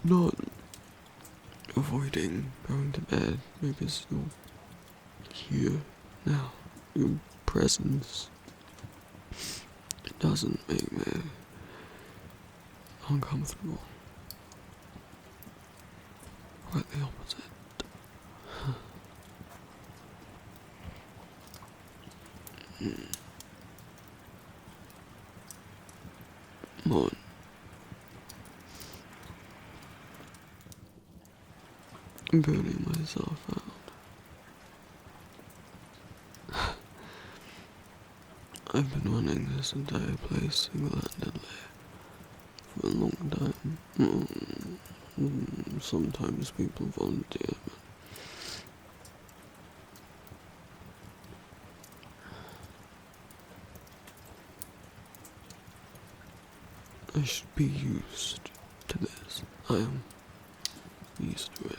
not avoiding going to bed because you're here now. Your presence, it doesn't make me uncomfortable. Quite the opposite. Mon. I'm burning myself out. I've been running this entire place single-handedly for a long time. Sometimes people volunteer, but I should be used to this. I am used to it.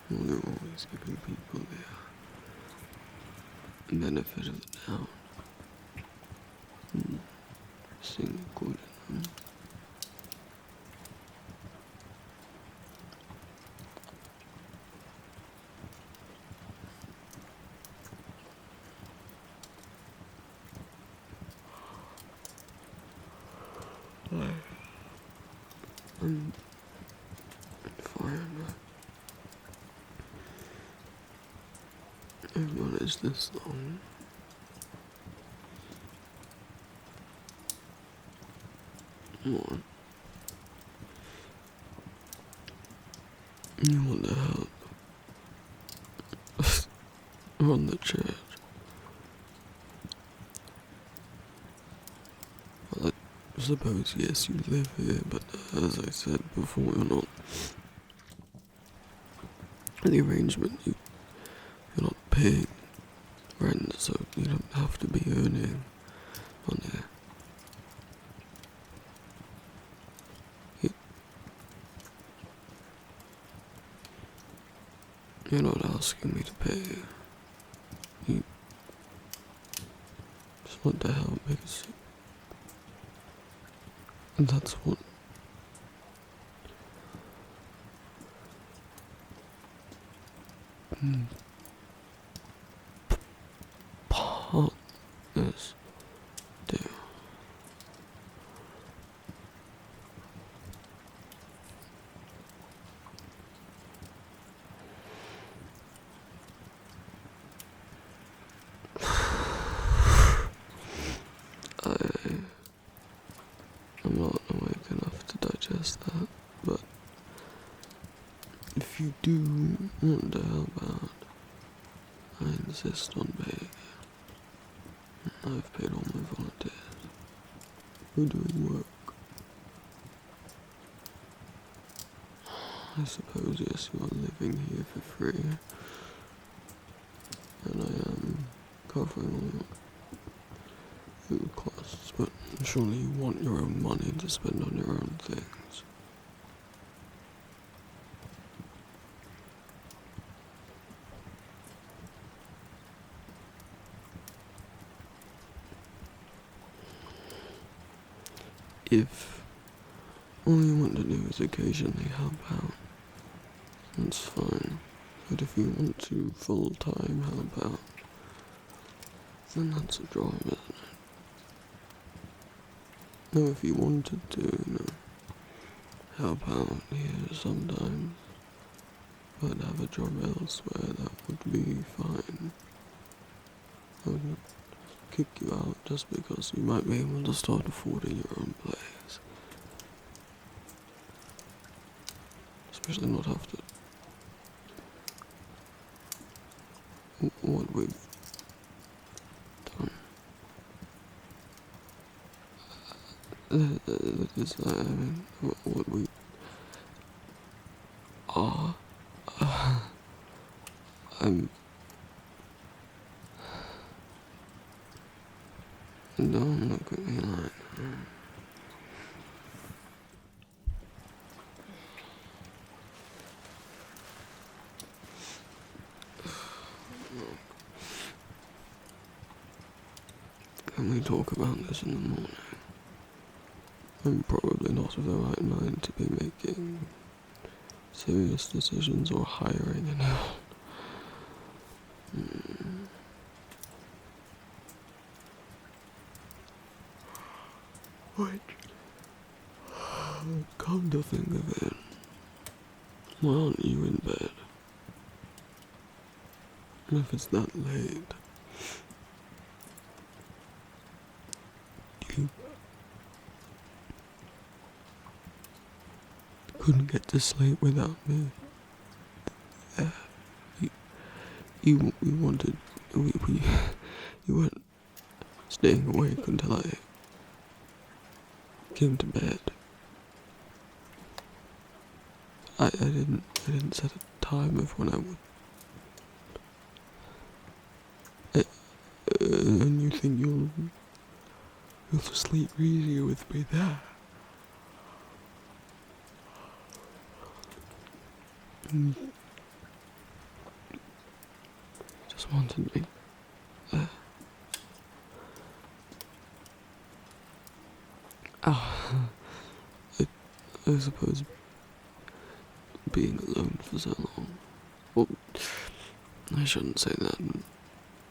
Well, they're always giving people the benefit of the doubt. sing good. I'm fine. I've managed this long. What? You want to help? Run the church. Well, I suppose, yes, you live here, but as I said before, you're not. The arrangement, you're not paying rent, so you don't have to be earning money. You're not asking me to pay. You just want to help because that's what partners do. I'm not awake enough to digest that, but if you do want to help out, I insist on paying. I've paid all my volunteers. We're doing work. I suppose, yes, you are living here for free, and I am covering all your food costs, but surely you want your own money to spend on your own things. If all you want to do is occasionally help out, that's fine. But if you want to full-time help out, then that's a job, isn't it? No, if you wanted to, help out here sometimes, but have a job elsewhere, that would be fine. I wouldn't kick you out just because you might be able to start affording your own place. Especially not after what we've done. That is, I mean, what we are. Don't look at me like that. Can we talk about this in the morning? I'm probably not of the right mind to be making serious decisions or hiring anyone. Wait. Come to think of it, why aren't you in bed? And if it's that late, you couldn't get to sleep without me. You wanted, you weren't staying awake until I came to bed. I didn't set a time of when I would. And you think you'll sleep easier with me there? Just wanted me there. I suppose being alone for so long. Well, I shouldn't say that.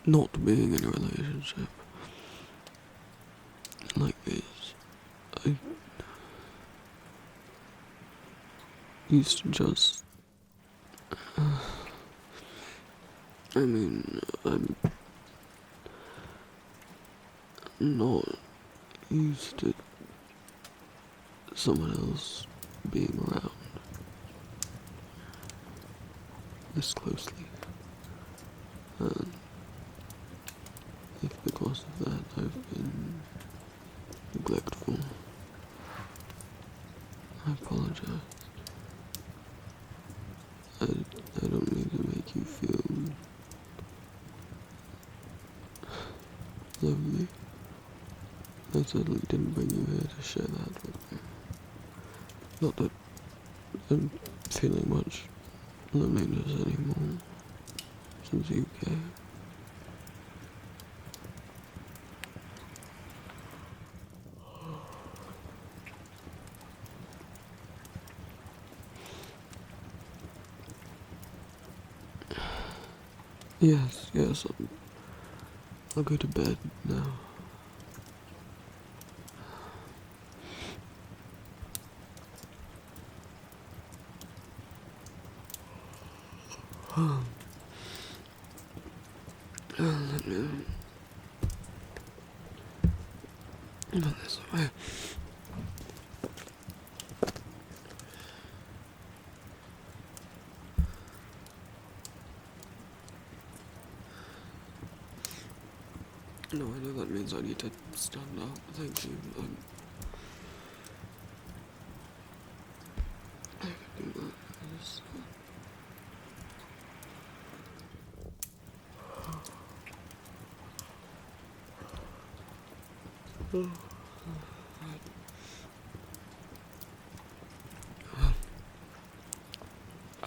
Not being in a relationship like this. I used to just. I'm not used to someone else being around this closely. And if because of that I've been neglectful, I apologize. I don't mean to make you feel lonely. I certainly didn't bring you here to share that with me. Not that I'm feeling much loneliness anymore since you came. Yes, I'll go to bed now. Let me put this away. No, I know that means I need to stand up. Thank you. I can do that.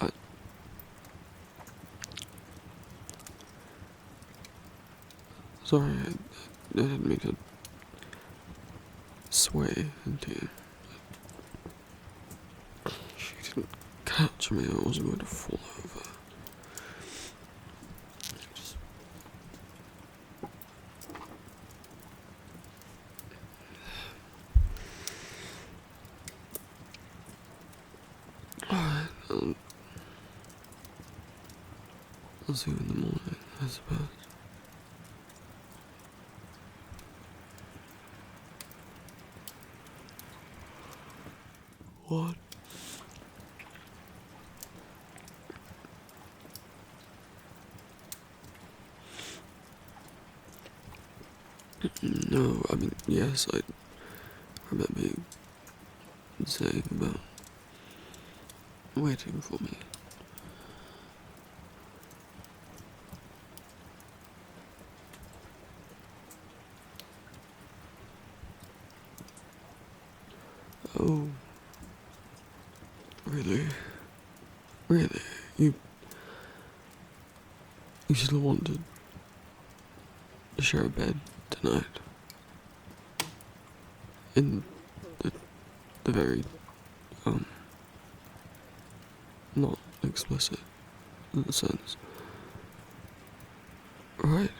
I, sorry, I didn't mean to sway into you. She didn't catch me. I wasn't going to fall over. Just... Alright, I'll see you in the morning, I suppose. What? No, I mean, yes, I remember you saying about waiting for me. Oh, really? Really? You still wanted to share a bed tonight? In the very, not explicit sense. Right.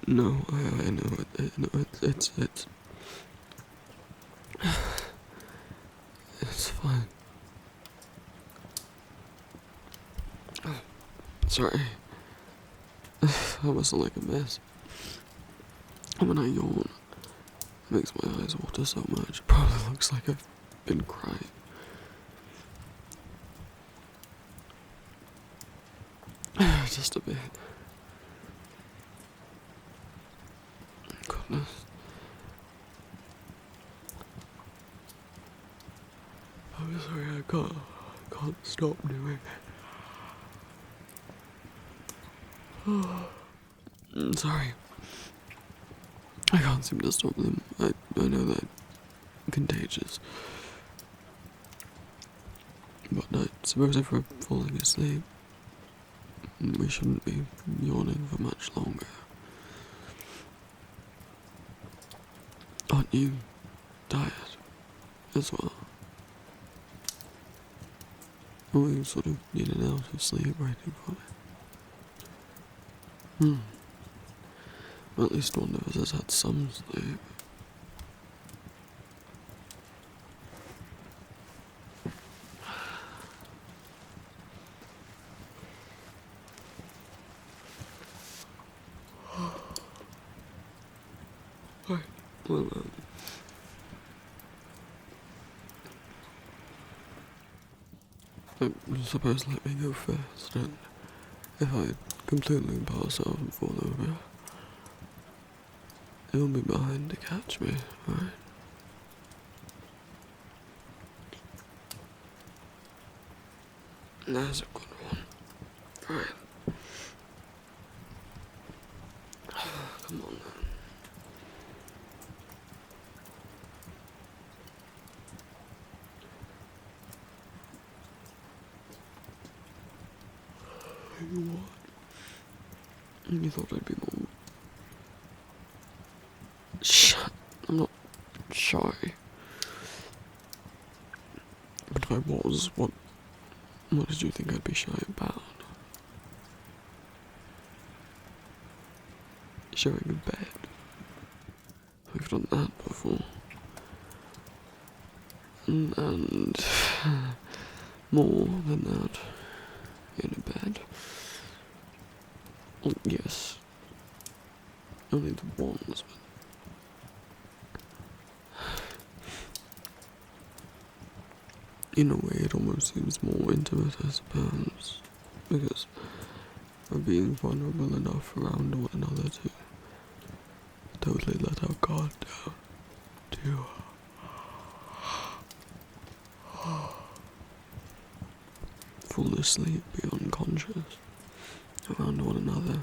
No, I know it. It's fine. Sorry. I must look like a mess. When I yawn, it makes my eyes water so much. It probably looks like I've been crying. Just a bit. Goodness. I'm sorry, I can't stop doing it. I'm sorry. I can't seem to stop them. I know that contagious. But I suppose if we're falling asleep, We shouldn't be yawning for much longer. Aren't you tired as well? Or you sort of in and out of sleep waiting for me? Well, at least one of us has had some sleep. Right, well, I suppose let me go first, and if I completely pass out and fall over, you'll be behind to catch me, right? That's a good one. Right. Come on then. You what? You thought I'd be more... Shut. I'm not shy. But if I was, what did you think I'd be shy about? Showing a bed. We've done that before. And more than that, in a bed. Well, yes, only the ones, but in a way it almost seems more intimate, I suppose, because we're being vulnerable enough around one another to totally let our guard down, to fall asleep, be unconscious around one another.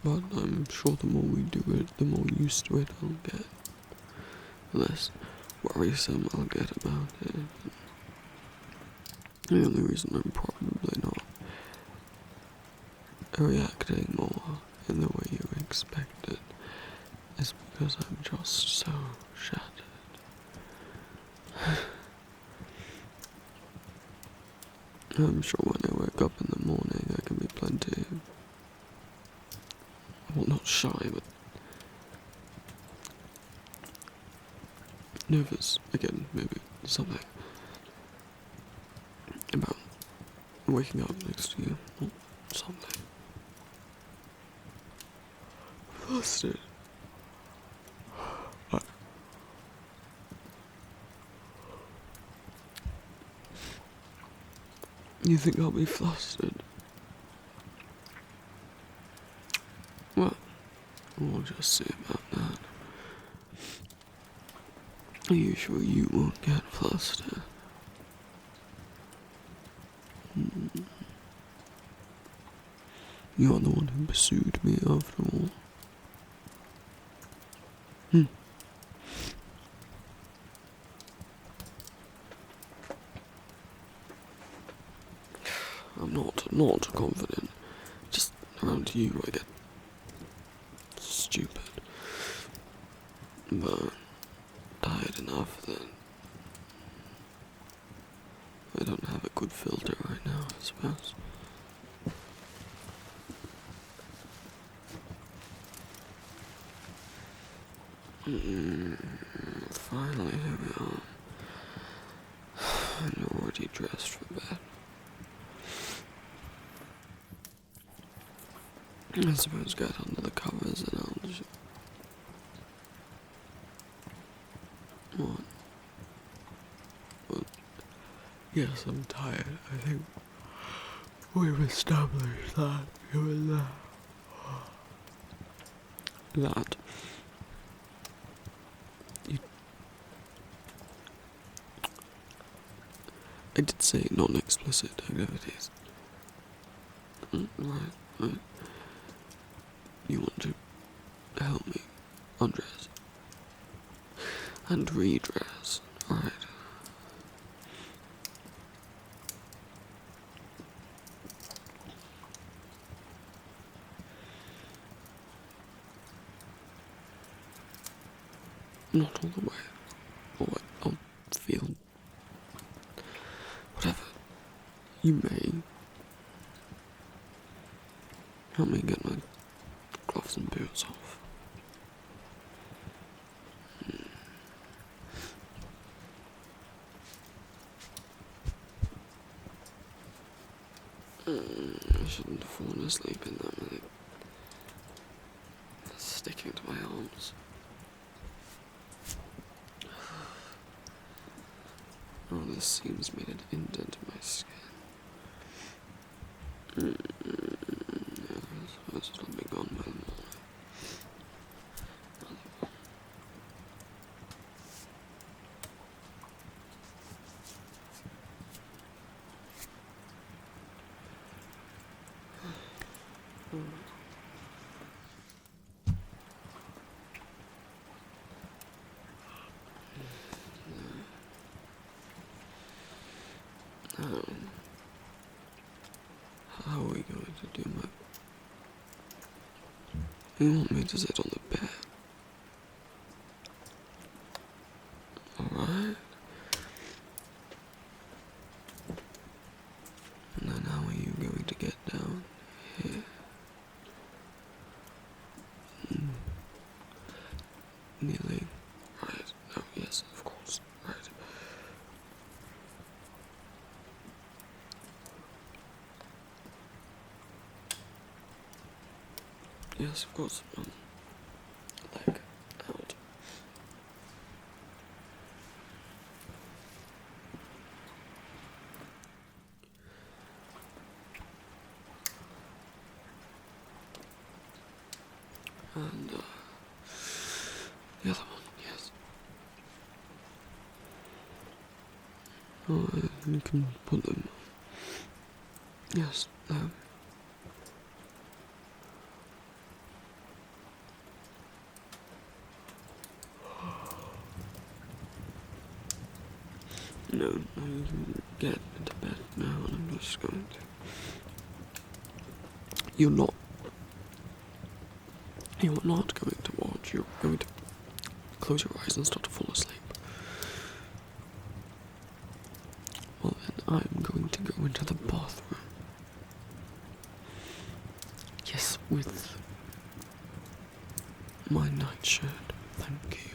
But I'm sure the more we do it, the more used to it I'll get. The less worrisome I'll get about it. The only reason I'm probably not reacting more in the way you expected is because I'm just so shattered. I'm sure when I wake up in the morning I can be plenty, well, not shy, but nervous again, maybe something about waking up next to you or something. Flustered. You think I'll be flustered? Well, we'll just see about that. Are you sure you won't get flustered? You're the one who pursued me after all. I'm not confident. Just around you I get stupid. But tired enough that I don't have a good filter right now, I suppose. Finally, here we are. And you're already dressed for bed. I suppose get under the covers and I'll just... What? Well, yes, I'm tired. I think we've established that. You and that. I did say non-explicit activities. Right. You want to help me undress and redress, right? Not all the way. Or I'll feel whatever you may. Help me get my gloves and boots off. I shouldn't have fallen asleep in them. They're sticking to my arms. Oh, the seams made an indent in my skin. Yeah, I suppose it'll be gone by the morning. How are we going to do my... You want me to sit on the bed? Alright. And then how are you going to get down here? Kneeling. Right. Oh, yes, of course. Right. Yes, of course. Leg out. And, the other one, yes. Oh, you can put them. Yes, No, you can get into bed now, and I'm just going to... You're not going to watch, you're going to close your eyes and start to fall asleep. Well then, I'm going to go into the bathroom. Yes, with my nightshirt, thank you.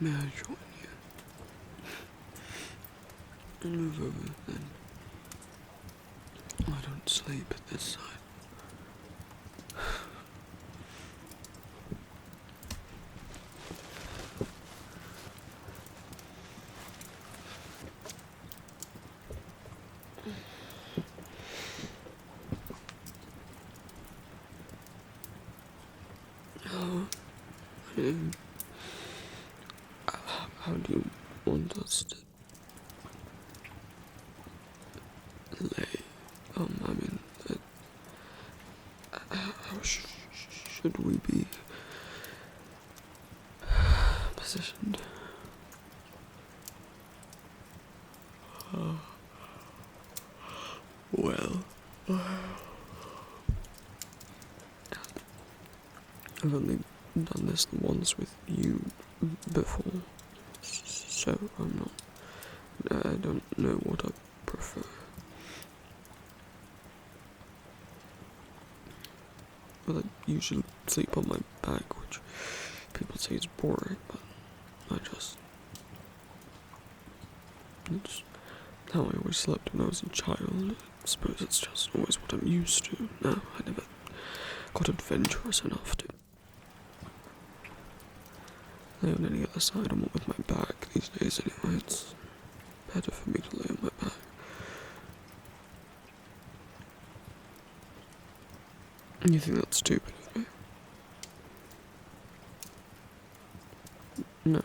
May I join you? Move over then. I don't sleep at this side. How do you want us to lay? I mean, how should we be positioned? Well, I've only done this once with you before, so I don't know what I prefer. But I usually sleep on my back, which people say is boring, but it's how I always slept when I was a child. I suppose it's just always what I'm used to. No, I never got adventurous enough to lay on any other side. I'm all with my back these days anyway. It's better for me to lay on my back. You think that's stupid of me? No.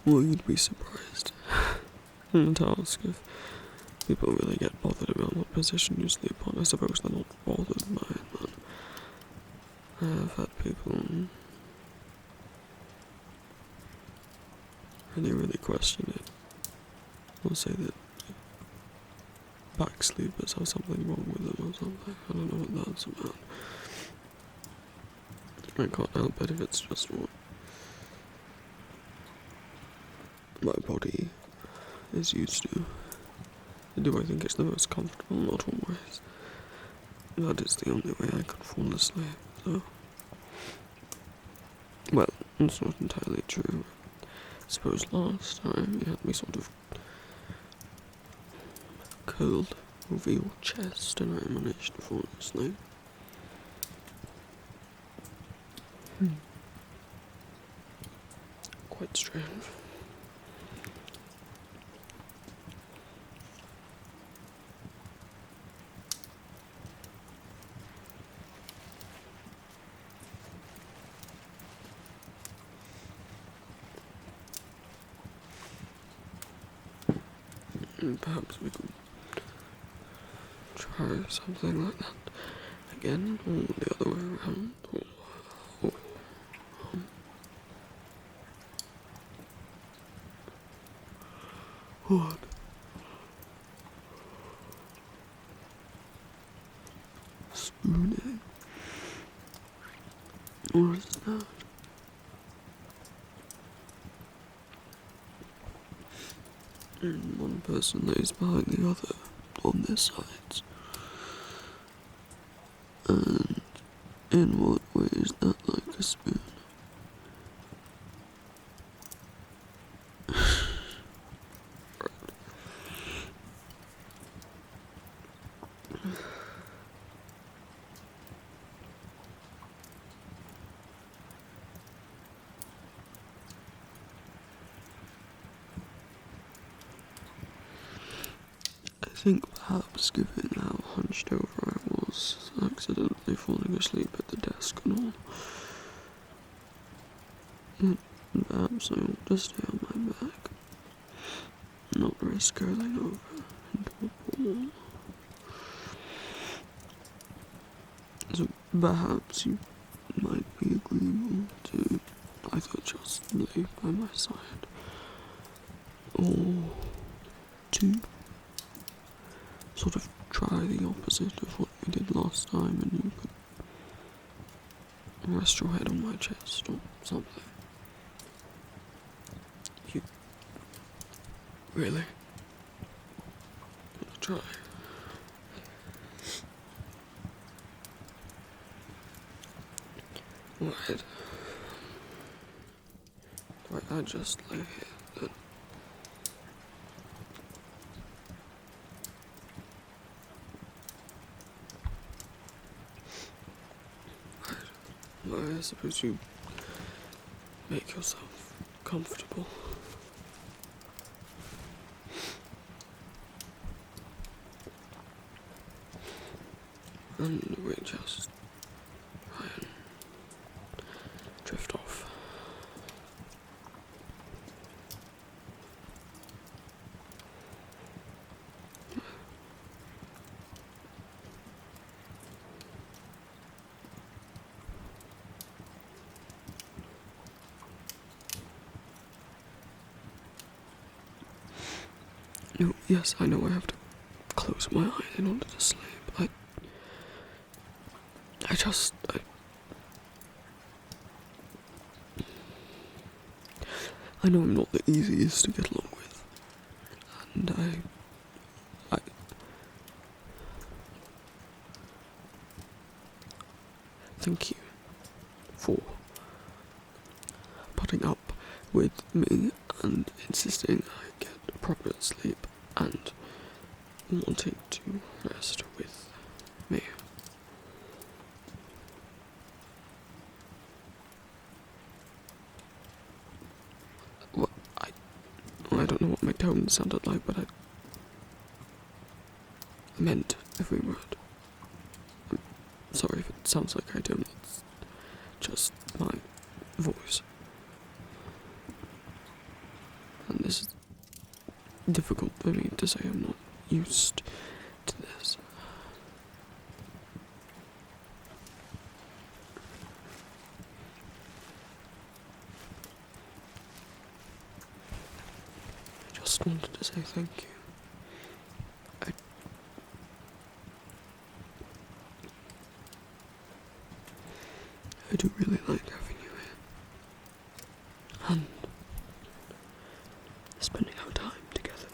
Well, you'd be surprised to ask if people really get bothered about what position you sleep on. I suppose they're not bothered by it, but I have had people really question it. Or say that back sleepers have something wrong with them or something. I don't know what that's about. I can't help it if it's just what my body is used to. Do I think it's the most comfortable? Not always. That is the only way I could fall asleep, so. Well, it's not entirely true. I suppose last time you had me sort of curled over your chest and I managed to fall asleep. Quite strange. Perhaps we could try something like that again, or the other way around, or what? Spooning? What is that? And one person lays behind the other on their sides. And in what way is that like a spoon? I think perhaps given how hunched over I was, accidentally falling asleep at the desk and all, perhaps I ought to stay on my back, not risk curling over into a ball. So perhaps you might be agreeable to either just lay by my side, or to sort of try the opposite of what we did last time, and you could rest your head on my chest or something. You really want to try? Right. Right, I just lay here then. I suppose you make yourself comfortable. And we just try and drift off. No, yes, I know I have to close my eyes in order to sleep. I know I'm not the easiest to get along with, and I thank you for putting up with me and insisting I get proper sleep and wanting to rest with me. Well, I don't know what my tone sounded like, but I meant every word. I'm sorry if it sounds like I don't, it's just my voice. And this is difficult for me to say. I'm not used to this. I just wanted to say thank you. I do really like having you here. And spending our time together.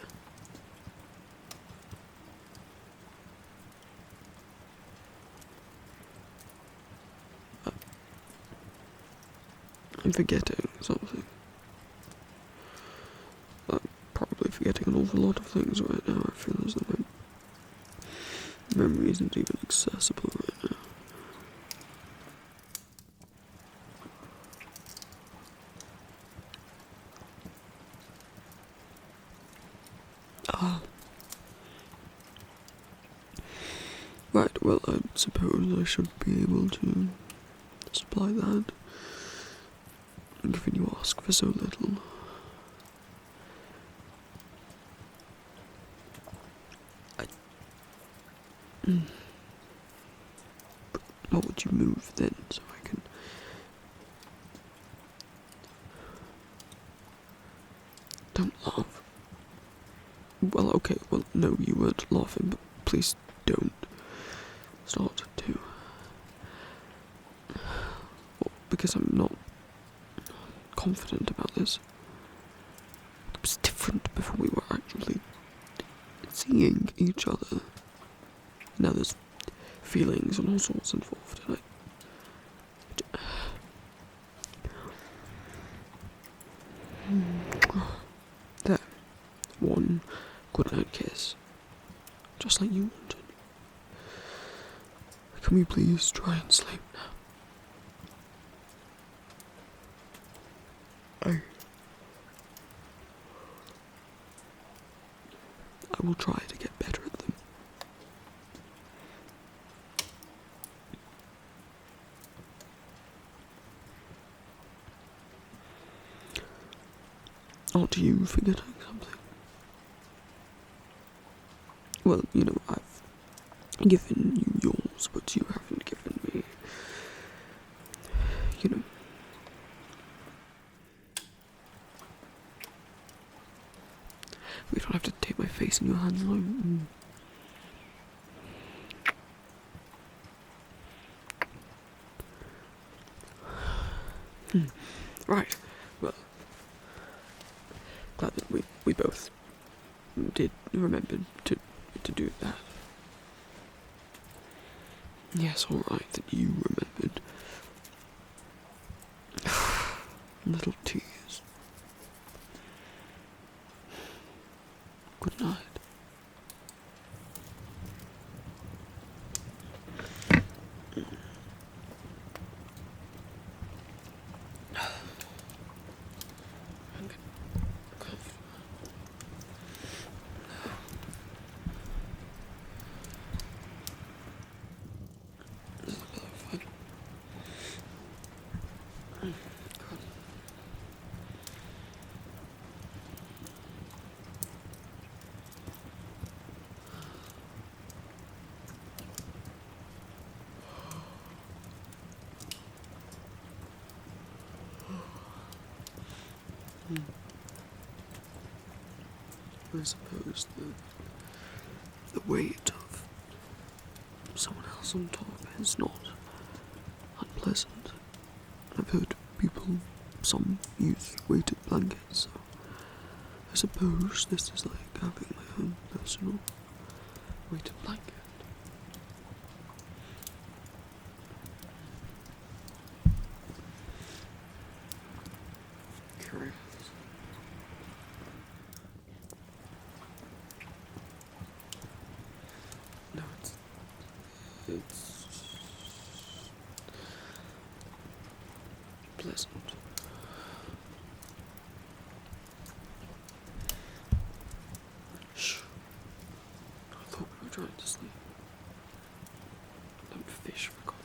I'm forgetting something. I'm probably forgetting an awful lot of things right now. I feel as though my memory isn't even accessible right now. Right, well, I suppose I should be able to supply that, given you ask for so little. What would you move then, so I can... Don't laugh. Well, okay, well, no, you weren't laughing, but please don't start to. Well, because I'm not confident about this. It was different before we were actually seeing each other. Now there's feelings and all sorts involved, and There. One goodnight kiss. Just like you wanted. Can we please try and sleep now? I will try to get better at them. Aren't you forgetting something? Well, you know, I've given you yours, but you haven't given me, you know. We don't have to take my face in your hands alone. Right, well, glad that we both did remember to do that. Yes, alright, that you remembered. Little tears. Good night. I suppose the weight of someone else on top is not pleasant. I've heard some use weighted blankets, so I suppose this is like having my own personal weighted blanket. Curious. No, it's pleasant. Shh. I thought we were trying to sleep. Don't fish for God.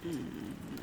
Mm.